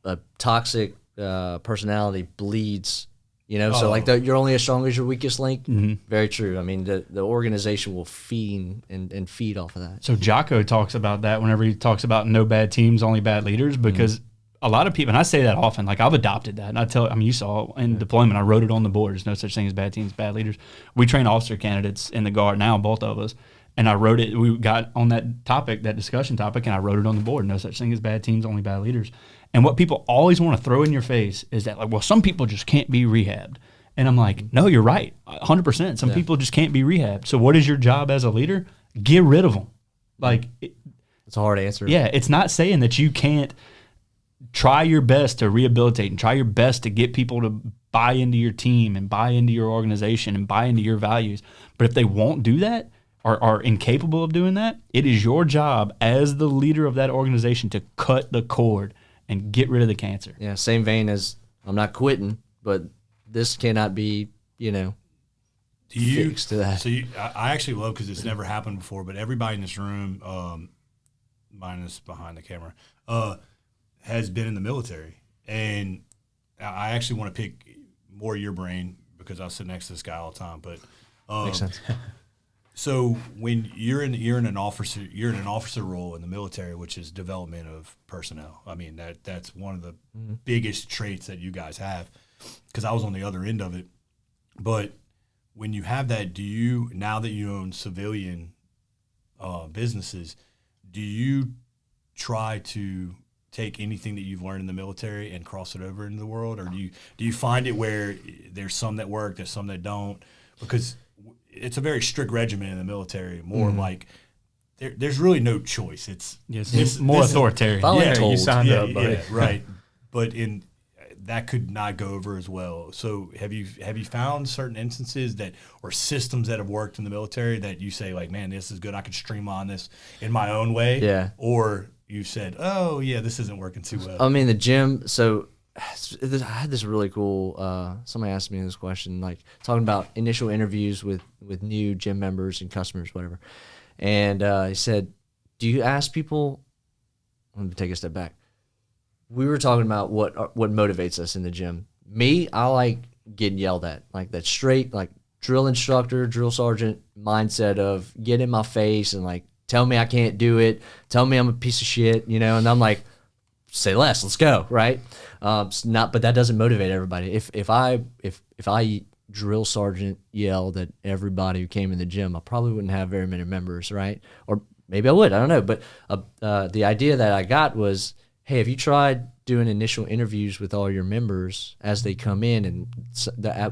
a toxic personality bleeds, so like you're only as strong as your weakest link. Very true. I mean, the organization will feed and feed off of that. So Jocko talks about that whenever he talks about no bad teams, only bad leaders, because a lot of people, and I say that often, like I've adopted that. And you saw in deployment, I wrote it on the board. There's no such thing as bad teams, bad leaders. We train officer candidates in the Guard now, both of us. And I wrote it, we got on that topic, that discussion topic, and I wrote it on the board. No such thing as bad teams, only bad leaders. And what people always want to throw in your face is that, like, well, some people just can't be rehabbed. And I'm like, no, you're right, 100%. Some people just can't be rehabbed. So what is your job as a leader? Get rid of them. Like, it's a hard answer. Yeah, it's not saying that you can't try your best to rehabilitate and try your best to get people to buy into your team and buy into your organization and buy into your values. But if they won't do that, are incapable of doing that, it is your job as the leader of that organization to cut the cord and get rid of the cancer. Yeah, same vein as I'm not quitting, but this cannot be, fixed to that. So I actually love, because it's never happened before, but everybody in this room, minus behind the camera, has been in the military. And I actually want to pick more your brain, because I sit next to this guy all the time. But makes sense. So when you're in an officer role in the military, which is development of personnel. I mean, that's one of the biggest traits that you guys have, because I was on the other end of it. But when you have that, now that you own civilian businesses, do you try to take anything that you've learned in the military and cross it over into the world, or do you find it where there's some that work, there's some that don't? Because it's a very strict regimen in the military. More like there's really no choice. It's more authoritarian. You signed up, buddy. Yeah, right. But that could not go over as well. So have you found certain instances or systems that have worked in the military that you say, like, man, this is good, I could streamline this in my own way? Yeah. Or you said, oh yeah, this isn't working too well. I mean, the gym. So I had this really cool, somebody asked me this question, like talking about initial interviews with new gym members and customers, whatever. And he said, do you ask people, let me take a step back. We were talking about what motivates us in the gym. Me, I like getting yelled at, like that straight, like drill instructor, drill sergeant mindset of get in my face and like, tell me I can't do it. Tell me I'm a piece of shit, and I'm like, say less, let's go, right? But that doesn't motivate everybody. If I drill sergeant yelled at everybody who came in the gym, I probably wouldn't have very many members, right? Or maybe I would, I don't know. But the idea that I got was, hey, have you tried doing initial interviews with all your members as they come in, and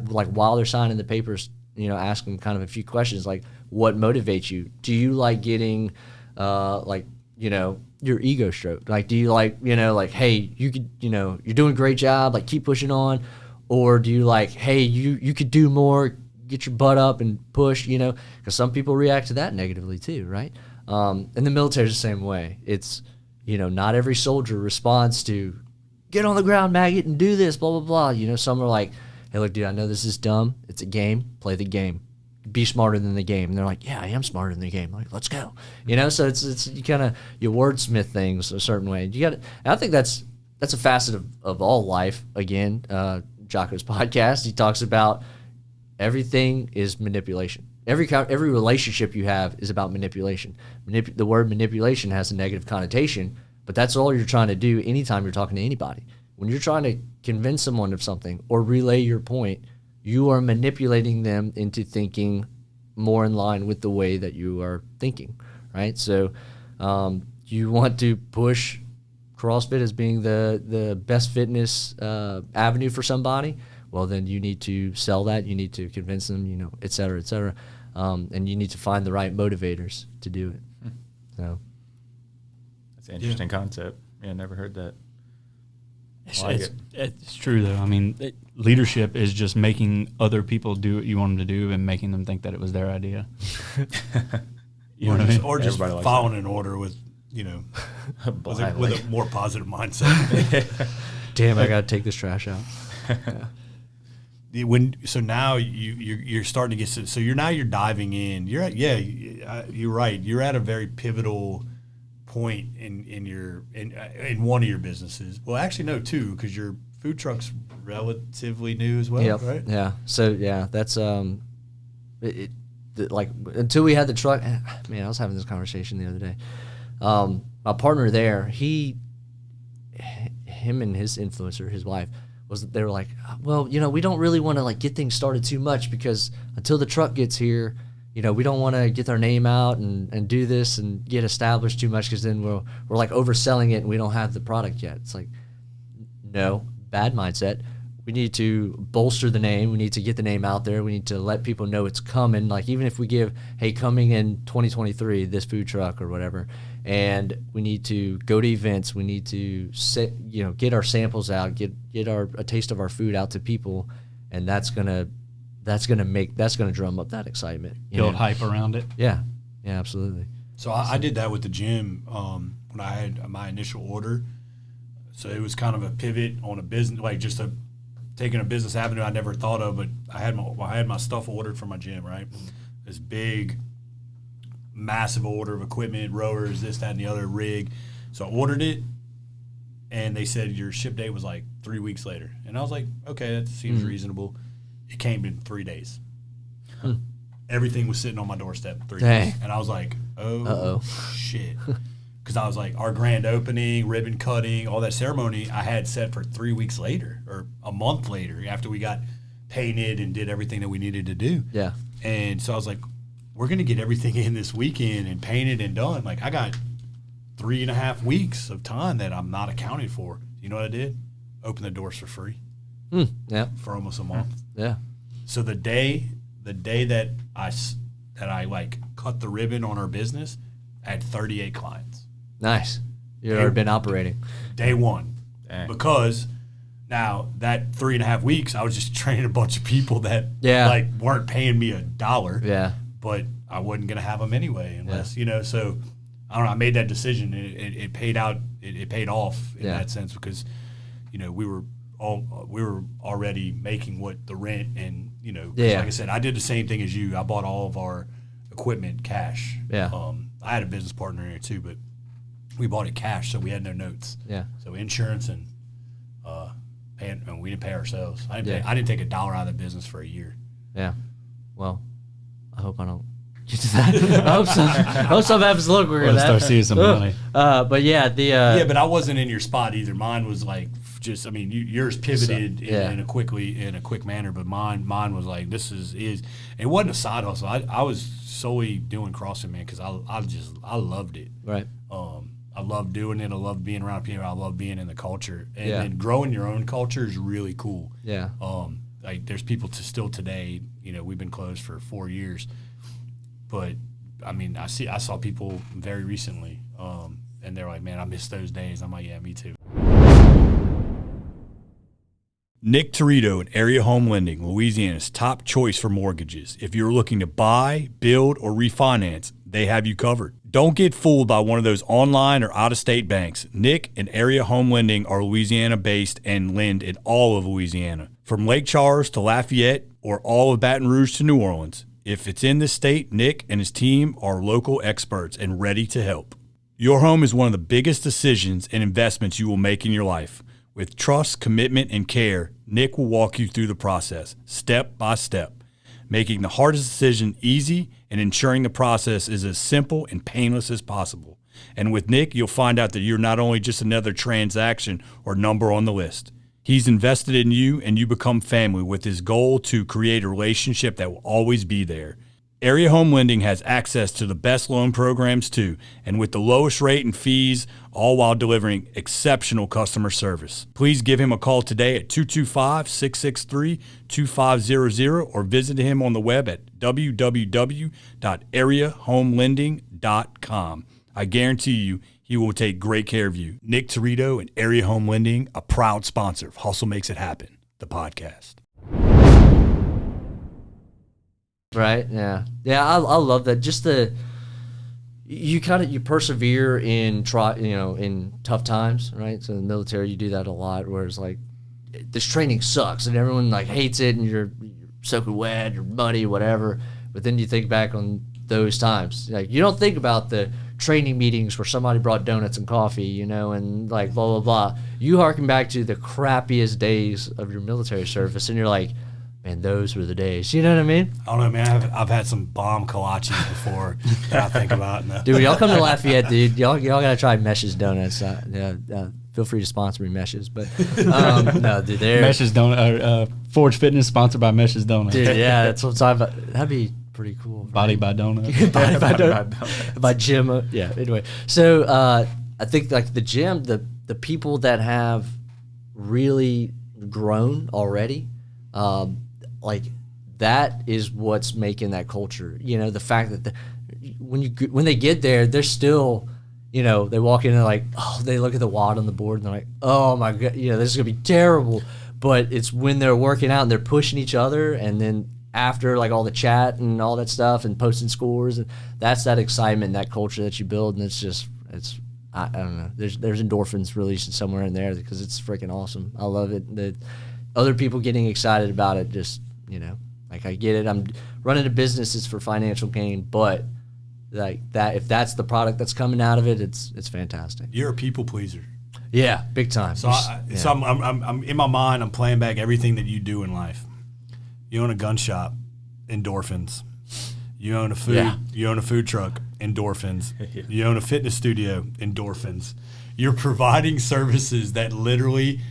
like while they're signing the papers, ask them kind of a few questions like, what motivates you? Do you like getting your ego stroked? Like, do you like, hey, you could, you're doing a great job, like keep pushing on? Or do you like, hey, you could do more, get your butt up and push, because some people react to that negatively too, right? And the military's the same way. It's, not every soldier responds to get on the ground, maggot, and do this, blah, blah, blah. Some are like, hey, look, dude, I know this is dumb. It's a game. Play the game. Be smarter than the game. And they're like, yeah, I am smarter than the game. I'm like, let's go. So it's you kind of, you wordsmith things a certain way. I think that's a facet of all life. Again, Jocko's podcast, he talks about everything is manipulation. Every relationship you have is about manipulation. The word manipulation has a negative connotation, but that's all you're trying to do anytime you're talking to anybody. When you're trying to convince someone of something or relay your point, you are manipulating them into thinking more in line with the way that you are thinking, right? So you want to push CrossFit as being the best fitness avenue for somebody, well, then you need to sell that. You need to convince them, et cetera, et cetera. And you need to find the right motivators to do it. So that's an interesting concept. Yeah, never heard that. It's true, though. I mean, leadership is just making other people do what you want them to do and making them think that it was their idea. Or just following an order with, with a more positive mindset. Damn, I got to take this trash out. Yeah. So now you're starting to get, so you're diving in. You're right. You're at a very pivotal point in one of your businesses. Well, actually, no, two, because your food truck's relatively new as well, yep. Right? Yeah. So yeah, that's like until we had the truck. Man, I was having this conversation the other day. My partner there, him and his influencer, his wife, they were like, well, we don't really want to like get things started too much because until the truck gets here, we don't want to get our name out and do this and get established too much because then we're like overselling it and we don't have the product yet. It's like, no, bad mindset. We need to bolster the name. We need to get the name out there. We need to let people know it's coming. Like even if we give, hey, coming in 2023, this food truck or whatever, and we need to go to events. We need to get our samples out, get a taste of our food out to people, and that's gonna drum up that excitement. Build hype around it. Yeah, absolutely. So I did that with the gym when I had my initial order. So it was kind of a pivot on a business, like just taking a business avenue I never thought of. But I had my stuff ordered for my gym, right? This big, massive order of equipment, rowers, this, that, and the other, rig. So I ordered it, and they said your ship date was like 3 weeks later. And I was like, okay, that seems reasonable. It came in 3 days. Everything was sitting on my doorstep 3 days. And I was like, oh, shit. Because I was like, our grand opening, ribbon cutting, all that ceremony I had set for 3 weeks later or a month later after we got painted and did everything that we needed to do. Yeah. And so I was like, we're going to get everything in this weekend and painted and done. Like I got 3.5 weeks of time that I'm not accounted for. You know what I did? Open the doors for free. Yeah. For almost a month. Yeah. So the day that I like cut the ribbon on our business, I had 38 clients. Nice. You've already been operating. Day one. Dang. Because now that 3.5 weeks, I was just training a bunch of people that like weren't paying me $1. Yeah. But I wasn't going to have them anyway unless, so I don't know. I made that decision. It paid out. It paid off in that sense because, we were already making what the rent and, like I said, I did the same thing as you. I bought all of our equipment cash. Yeah. I had a business partner in here too, but we bought it cash, so we had no notes. Yeah. So insurance and paying, and we didn't pay ourselves. I didn't take $1 out of the business for a year. Yeah. Well, I hope I don't get to that. I hope something happens to look weird. Start seeing some money. But yeah, but I wasn't in your spot either. Mine was like just, I mean, yours pivoted in a quick manner, but mine was like, this is it wasn't a side hustle. I was solely doing CrossFit, man, because I loved it. Right. I love doing it. I love being around people. I love being in the culture, and then growing your own culture is really cool. Yeah. Like there's people still today. You know, we've been closed for 4 years, but I mean, I saw people very recently, and they're like, man, I miss those days. I'm like, yeah, me too. Nick Torito at Area Home Lending, Louisiana's top choice for mortgages. If you're looking to buy, build, or refinance, they have you covered. Don't get fooled by one of those online or out-of-state banks. Nick and Area Home Lending are Louisiana-based and lend in all of Louisiana. From Lake Charles to Lafayette or all of Baton Rouge to New Orleans. If it's in the state, Nick and his team are local experts and ready to help. Your home is one of the biggest decisions and investments you will make in your life. With trust, commitment, and care, Nick will walk you through the process, step by step, making the hardest decision easy and ensuring the process is as simple and painless as possible. And with Nick, you'll find out that you're not only just another transaction or number on the list. He's invested in you, and you become family with his goal to create a relationship that will always be there. Area Home Lending has access to the best loan programs too, and with the lowest rate and fees, all while delivering exceptional customer service. Please give him a call today at 225-663-2500 or visit him on the web at www.areahomelending.com. I guarantee you, he will take great care of you. Nick Torito and Area Home Lending, a proud sponsor of Hustle Makes It Happen, the podcast. Right. Yeah. Yeah. I love that. Just you persevere in tough times. Right. So in the military, you do that a lot. Where it's like this training sucks and everyone like hates it and you're soaking wet, you're muddy, whatever. But then you think back on those times. Like you don't think about the training meetings where somebody brought donuts and coffee, and like blah blah blah. You harken back to the crappiest days of your military service, and you're like, man, those were the days. You know what I mean? I don't know, man. I've had some bomb kolaches before that I think about. No. Dude, y'all come to Lafayette, dude. Y'all gotta try Mesh's Donuts. Feel free to sponsor me, Mesh's. But no, dude, Mesh's Donut. Forge Fitness sponsored by Mesh's Donuts. Dude, yeah, that's what I'm talking about. That'd be pretty cool. Body by Donut. Body by Donut. By Jim. Yeah. Anyway, so I think like the gym, the people that have really grown already. Like that is what's making that culture. The fact that when they get there, they're still, they walk in and like, oh, they look at the wad on the board and they're like, oh my god, this is gonna be terrible. But it's when they're working out and they're pushing each other, and then after like all the chat and all that stuff and posting scores, and that's that excitement, that culture that you build, and it's I don't know. There's endorphins releasing somewhere in there because it's freaking awesome. I love it. The other people getting excited about it, just like I get it. I'm running a business; it's for financial gain, but like that, if that's the product that's coming out of it, it's fantastic. You're a people pleaser. Yeah, big time. So I'm in my mind. I'm playing back everything that you do in life. You own a gun shop, endorphins. You own a food. Yeah. You own a food truck, endorphins. You own a fitness studio, endorphins. You're providing services that literally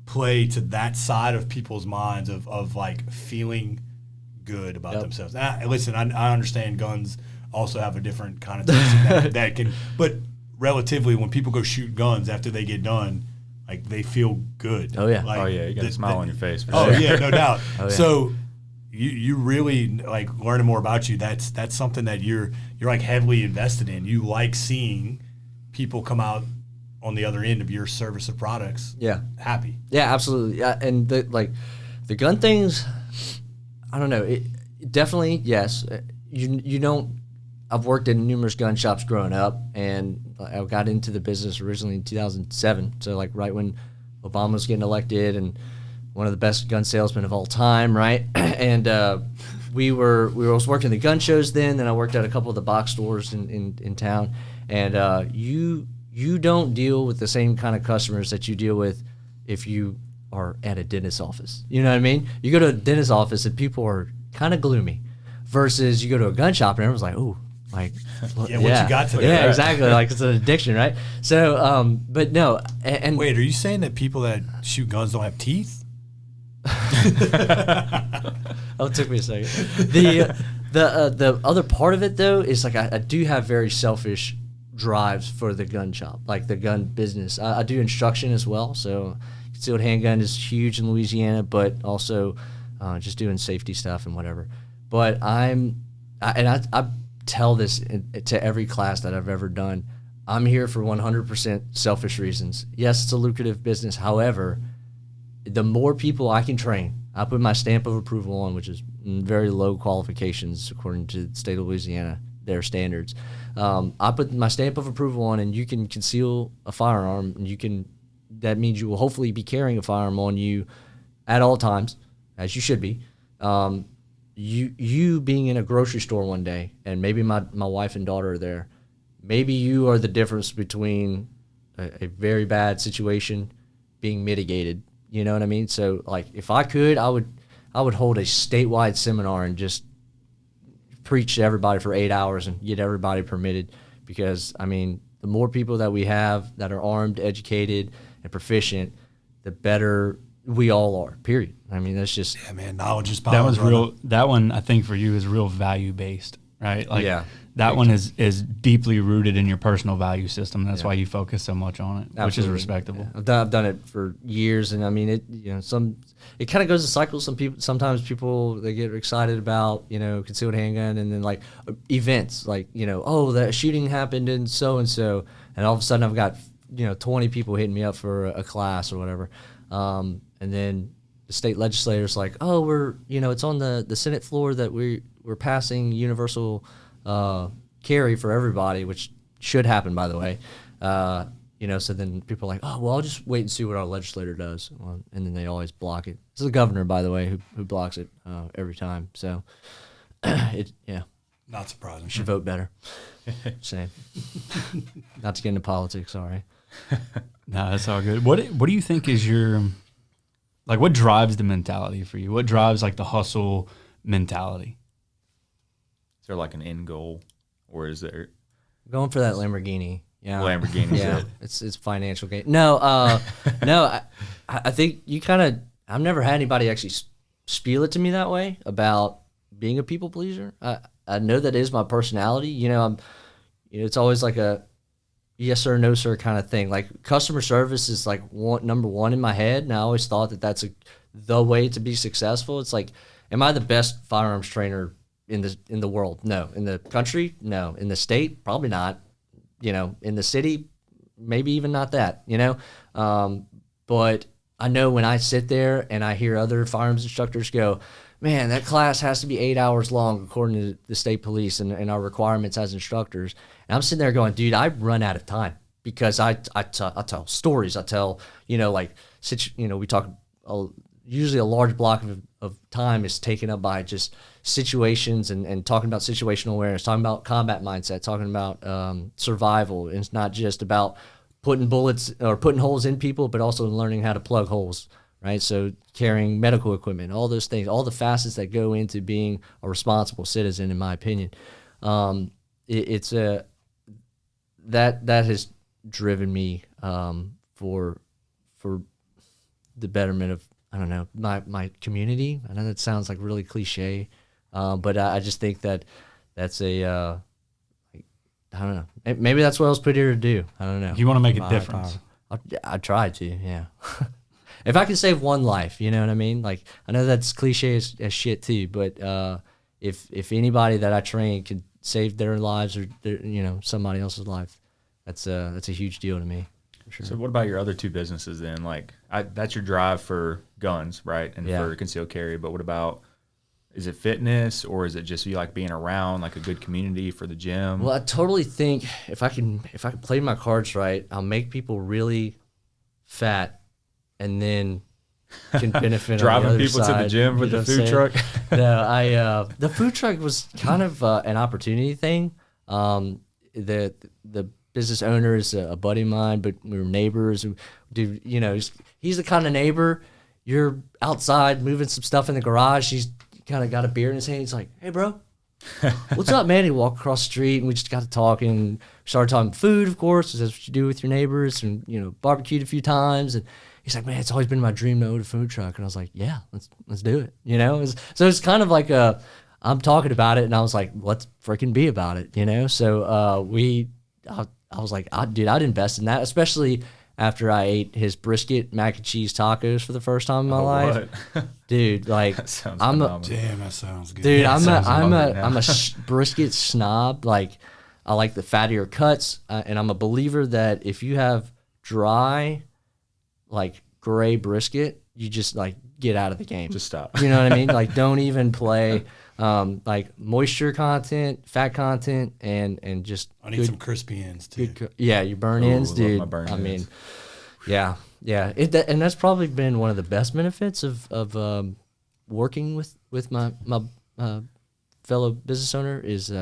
play to that side of people's minds of like feeling good about themselves. Listen, I understand guns also have a different connotation that can, but relatively when people go shoot guns after they get done, like they feel good. Oh yeah. Like, you got a smile on your face. Oh yeah, no doubt. So you really like learning more about you. That's something that you're like heavily invested in. You like seeing people come out on the other end of your service of products. Yeah. Happy. Yeah, absolutely. Yeah, and the gun things, I don't know. It definitely, yes. You don't. I've worked in numerous gun shops growing up, and I got into the business originally in 2007. So like right when Obama was getting elected, and one of the best gun salesmen of all time, right? And I was working the gun shows then I worked at a couple of the box stores in town, and you don't deal with the same kind of customers that you deal with if you are at a dentist's office. You know what I mean? You go to a dentist's office and people are kind of gloomy, versus you go to a gun shop and everyone's like, "Ooh, Like, Once you got to that. Yeah, exactly. Like it's an addiction, right? So, but no. And wait, are you saying that people that shoot guns don't have teeth? Oh, it took me a second. The other part of it though is like I do have very selfish drives for the gun shop, like the gun business. I do instruction as well, so concealed handgun is huge in Louisiana, but also just doing safety stuff and whatever. But I tell this to every class that I've ever done. I'm here for 100% selfish reasons. Yes, it's a lucrative business. However, the more people I can train, I put my stamp of approval on, which is very low qualifications according to the state of Louisiana, their standards. I put my stamp of approval on, and you can conceal a firearm, and that means you will hopefully be carrying a firearm on you at all times, as you should be. You being in a grocery store one day, and maybe my wife and daughter are there, maybe you are the difference between a very bad situation being mitigated. You know what I mean? So, like, if I could, I would hold a statewide seminar and just preach to everybody for 8 hours and get everybody permitted. Because, I mean, the more people that we have that are armed, educated, and proficient, the better we all are, period. I mean, that's just... Yeah, man, knowledge is power. That was real. That one, I think, for you is real value-based, right? Like, yeah. That one is deeply rooted in your personal value system. That's why you focus so much on it, which is respectable. Yeah. I've done it for years, and I mean, it kind of goes in cycles. Sometimes people they get excited about concealed handgun, and then like events, like oh, that shooting happened in so and so, and all of a sudden I've got 20 people hitting me up for a class or whatever, and then the state legislators like, oh, we're it's on the Senate floor that we're passing universal carry for everybody, which should happen, by the way. So then people are like, oh, well, I'll just wait and see what our legislator does. Well, and then they always block it. It's the governor, by the way, who blocks it every time. So, Not surprising. Should vote better. Same. Not to get into politics, sorry. No, that's all good. What do you think is what drives the mentality for you? What drives like the hustle mentality? Is there like an end goal, or is there going for that Lamborghini? Yeah, Lamborghini. Yeah, it's financial gain. No, I think you kind of. I've never had anybody actually spiel it to me that way about being a people pleaser. I know that is my personality. It's always like a yes sir, no sir kind of thing. Like customer service is like number one in my head, and I always thought that that's the way to be successful. It's like, am I the best firearms trainer in the world? No. In the country? No. In the state? Probably not. In the city? Maybe even not that. But I know when I sit there and I hear other firearms instructors go, man, that class has to be 8 hours long according to the state police and our requirements as instructors. And I'm sitting there going, dude, I run out of time because I tell stories. I tell, we talk, usually a large block of time is taken up by just situations and talking about situational awareness, talking about combat mindset, talking about survival. And it's not just about putting bullets or putting holes in people, but also learning how to plug holes. Right, so carrying medical equipment, all those things, all the facets that go into being a responsible citizen, in my opinion, that has driven me for the betterment of my community. I know that sounds like really cliche, but I just think that's I don't know. Maybe that's what I was put here to do. I don't know. You want to make a difference. I try to, yeah. If I can save one life, you know what I mean? Like, I know that's cliche as shit too, but if anybody that I train could save their lives or somebody else's life, that's a huge deal to me. For sure. So what about your other two businesses then? Like, that's your drive for guns, right? And for concealed carry. But what about, is it fitness, or is it just you like being around like a good community for the gym? Well, I totally think if I can play my cards right, I'll make people really fat, and then can benefit driving on the other people side, to the gym with the food truck. No, the food truck was kind of an opportunity thing. The business owner is a buddy of mine, but we were neighbors. Dude, he's the kind of neighbor, you're outside moving some stuff in the garage. He's kind of got a beer in his hand. He's like, "Hey, bro, What's up, man? He walked across the street, and we just got to talking. We started talking food, of course, 'cause that's what you do with your neighbors, and barbecued a few times. And he's like, man, it's always been my dream to own a food truck. And I was like, yeah, let's do it. So it's kind of like I'm talking about it, and I was like, let's freaking be about it. So I was like, dude, I'd invest in that, especially after I ate his brisket mac and cheese tacos for the first time in my life. Dude, like damn, that sounds good. Dude, I'm a brisket snob. Like, I like the fattier cuts, and I'm a believer that if you have dry, like gray brisket, you just like get out of the game. Just stop. You know what I mean? Like, don't even play. Like moisture content, fat content, and just I need some crispy ends too. Your burn ends, dude. My burn ends. Mean, yeah. And that's probably been one of the best benefits of working with my fellow business owner is,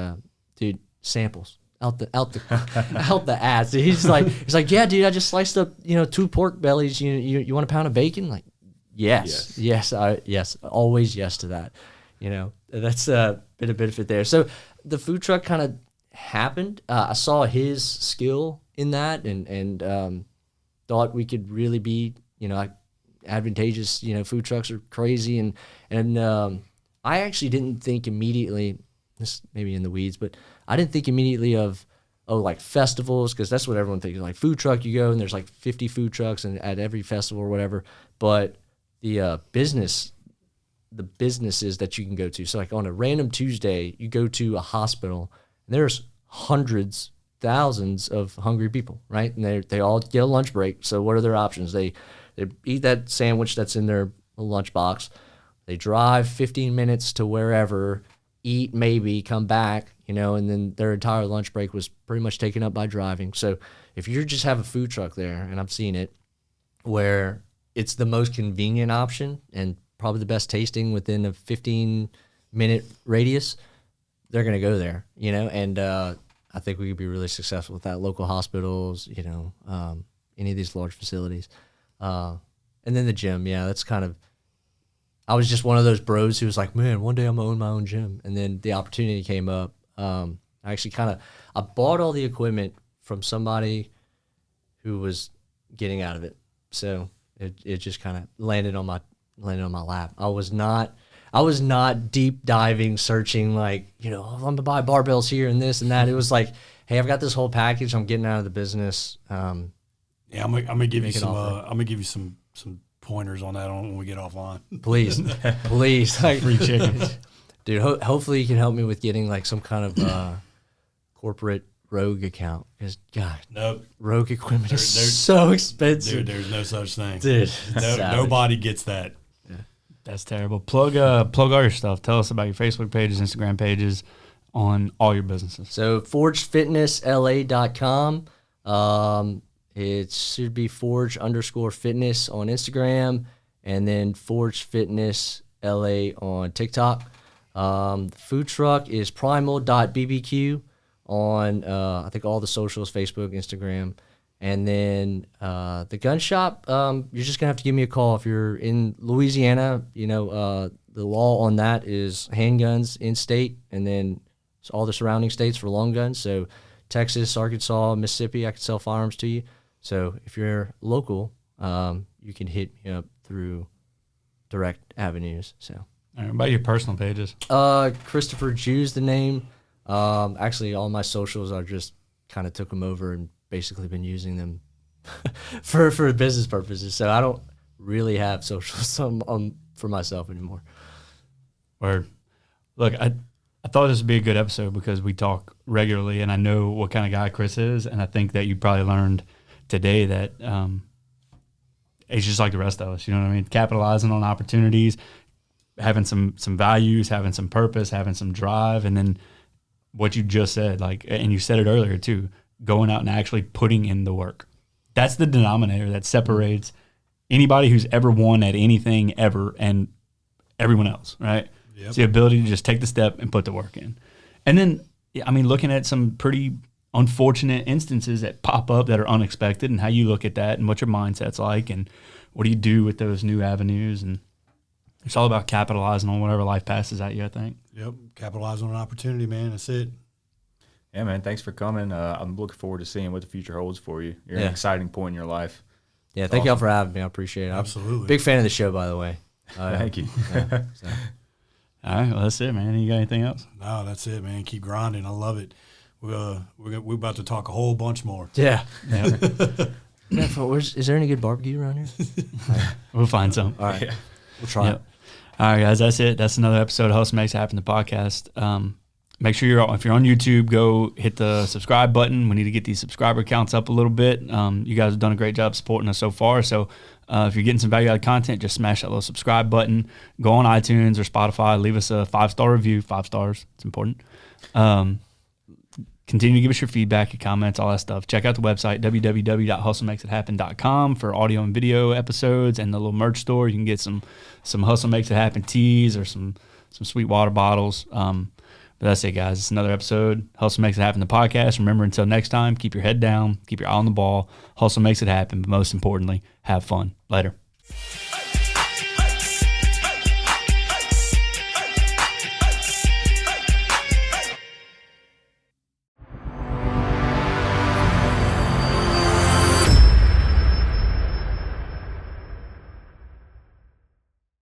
dude, samples out the ass. He's like, yeah, dude, I just sliced up 2 pork bellies. You want a pound of bacon? Like, yes, always yes to that. That's been a benefit there. So the food truck kind of happened. I saw his skill in that, and thought we could really be, advantageous. Food trucks are crazy, and I actually didn't think immediately. This may be in the weeds, but I didn't think immediately of like festivals, because that's what everyone thinks. Like food truck, you go and there's like 50 food trucks and at every festival or whatever. But the businesses that you can go to. So like on a random Tuesday, you go to a hospital, and there's hundreds, thousands of hungry people, right? And they all get a lunch break. So what are their options? They eat that sandwich that's in their lunch box. They drive 15 minutes to wherever, eat maybe, come back, and then their entire lunch break was pretty much taken up by driving. So if you just have a food truck there, and I've seen it, where it's the most convenient option and probably the best tasting within a 15-minute radius, they're going to go there, and I think we could be really successful with that. Local hospitals, any of these large facilities. And then the gym, that's kind of, I was just one of those bros who was like, man, one day I'm going to own my own gym. And then the opportunity came up. I actually I bought all the equipment from somebody who was getting out of it. So it just kind of landed on my lap. I was not deep diving, searching like, I'm gonna buy barbells here and this and that. It was like, hey, I've got this whole package. I'm getting out of the business. I'm gonna give you some. I'm gonna give you some pointers on that when we get offline. Please, like free chicken, dude. Hopefully you can help me with getting like some kind of corporate rogue account, because God, nope, rogue equipment is so expensive. Dude, there's no such thing, dude. Nobody gets that. That's terrible. Plug all your stuff. Tell us about your Facebook pages, Instagram pages, on all your businesses. So forgefitnessla.com. It should be forge_fitness on Instagram, and then forgefitnessla on TikTok. The food truck is primal.bbq on I think all the socials, Facebook, Instagram. And then the gun shop, you're just going to have to give me a call. If you're in Louisiana, the law on that is handguns in state, and then all the surrounding states for long guns. So Texas, Arkansas, Mississippi, I can sell firearms to you. So if you're local, you can hit me up through direct avenues. So all right, about your personal pages. Christopher Jew's the name. Actually, all my socials, I just kind of took them over and basically been using them for business purposes. So I don't really have socials for myself anymore. Word. Look, I thought this would be a good episode because we talk regularly, and I know what kind of guy Chris is, and I think that you probably learned today that he's just like the rest of us. You know what I mean? Capitalizing on opportunities, having some values, having some purpose, having some drive, and then what you just said, like, and you said it earlier too, going out and actually putting in the work. That's the denominator that separates anybody who's ever won at anything ever and everyone else, right? Yep. It's the ability to just take the step and put the work in. And then, I mean, looking at some pretty unfortunate instances that pop up that are unexpected, and how you look at that and what your mindset's like and what do you do with those new avenues. And It's all about capitalizing on whatever life passes at you, I think. Yep. Capitalize on an opportunity, man. That's it. Yeah, man. Thanks for coming. I'm looking forward to seeing what the future holds for you. You're at an exciting point in your life. Yeah, thank y'all for having me. I appreciate it. Absolutely. Big fan of the show, by the way. Thank you. Yeah, so. All right, well, that's it, man. You got anything else? No, that's it, man. Keep grinding. I love it. We're about to talk a whole bunch more. Yeah. Is there any good barbecue around here? We'll find some. All right. We'll try it. All right, guys, that's it. That's another episode of Hustle Makes It Happen, the podcast. Make sure if you're on YouTube, go hit the subscribe button. We need to get these subscriber counts up a little bit. You guys have done a great job supporting us so far. So if you're getting some value-added content, just smash that little subscribe button. Go on iTunes or Spotify. Leave us a 5-star review. 5 stars. It's important. Continue to give us your feedback, your comments, all that stuff. Check out the website, www.hustlemakesithappen.com, for audio and video episodes and the little merch store. You can get some Hustle Makes It Happen tees or some sweet water bottles. But that's it, guys. It's another episode. Hustle Makes It Happen, the podcast. Remember, until next time, keep your head down, keep your eye on the ball. Hustle makes it happen, but most importantly, have fun. Later.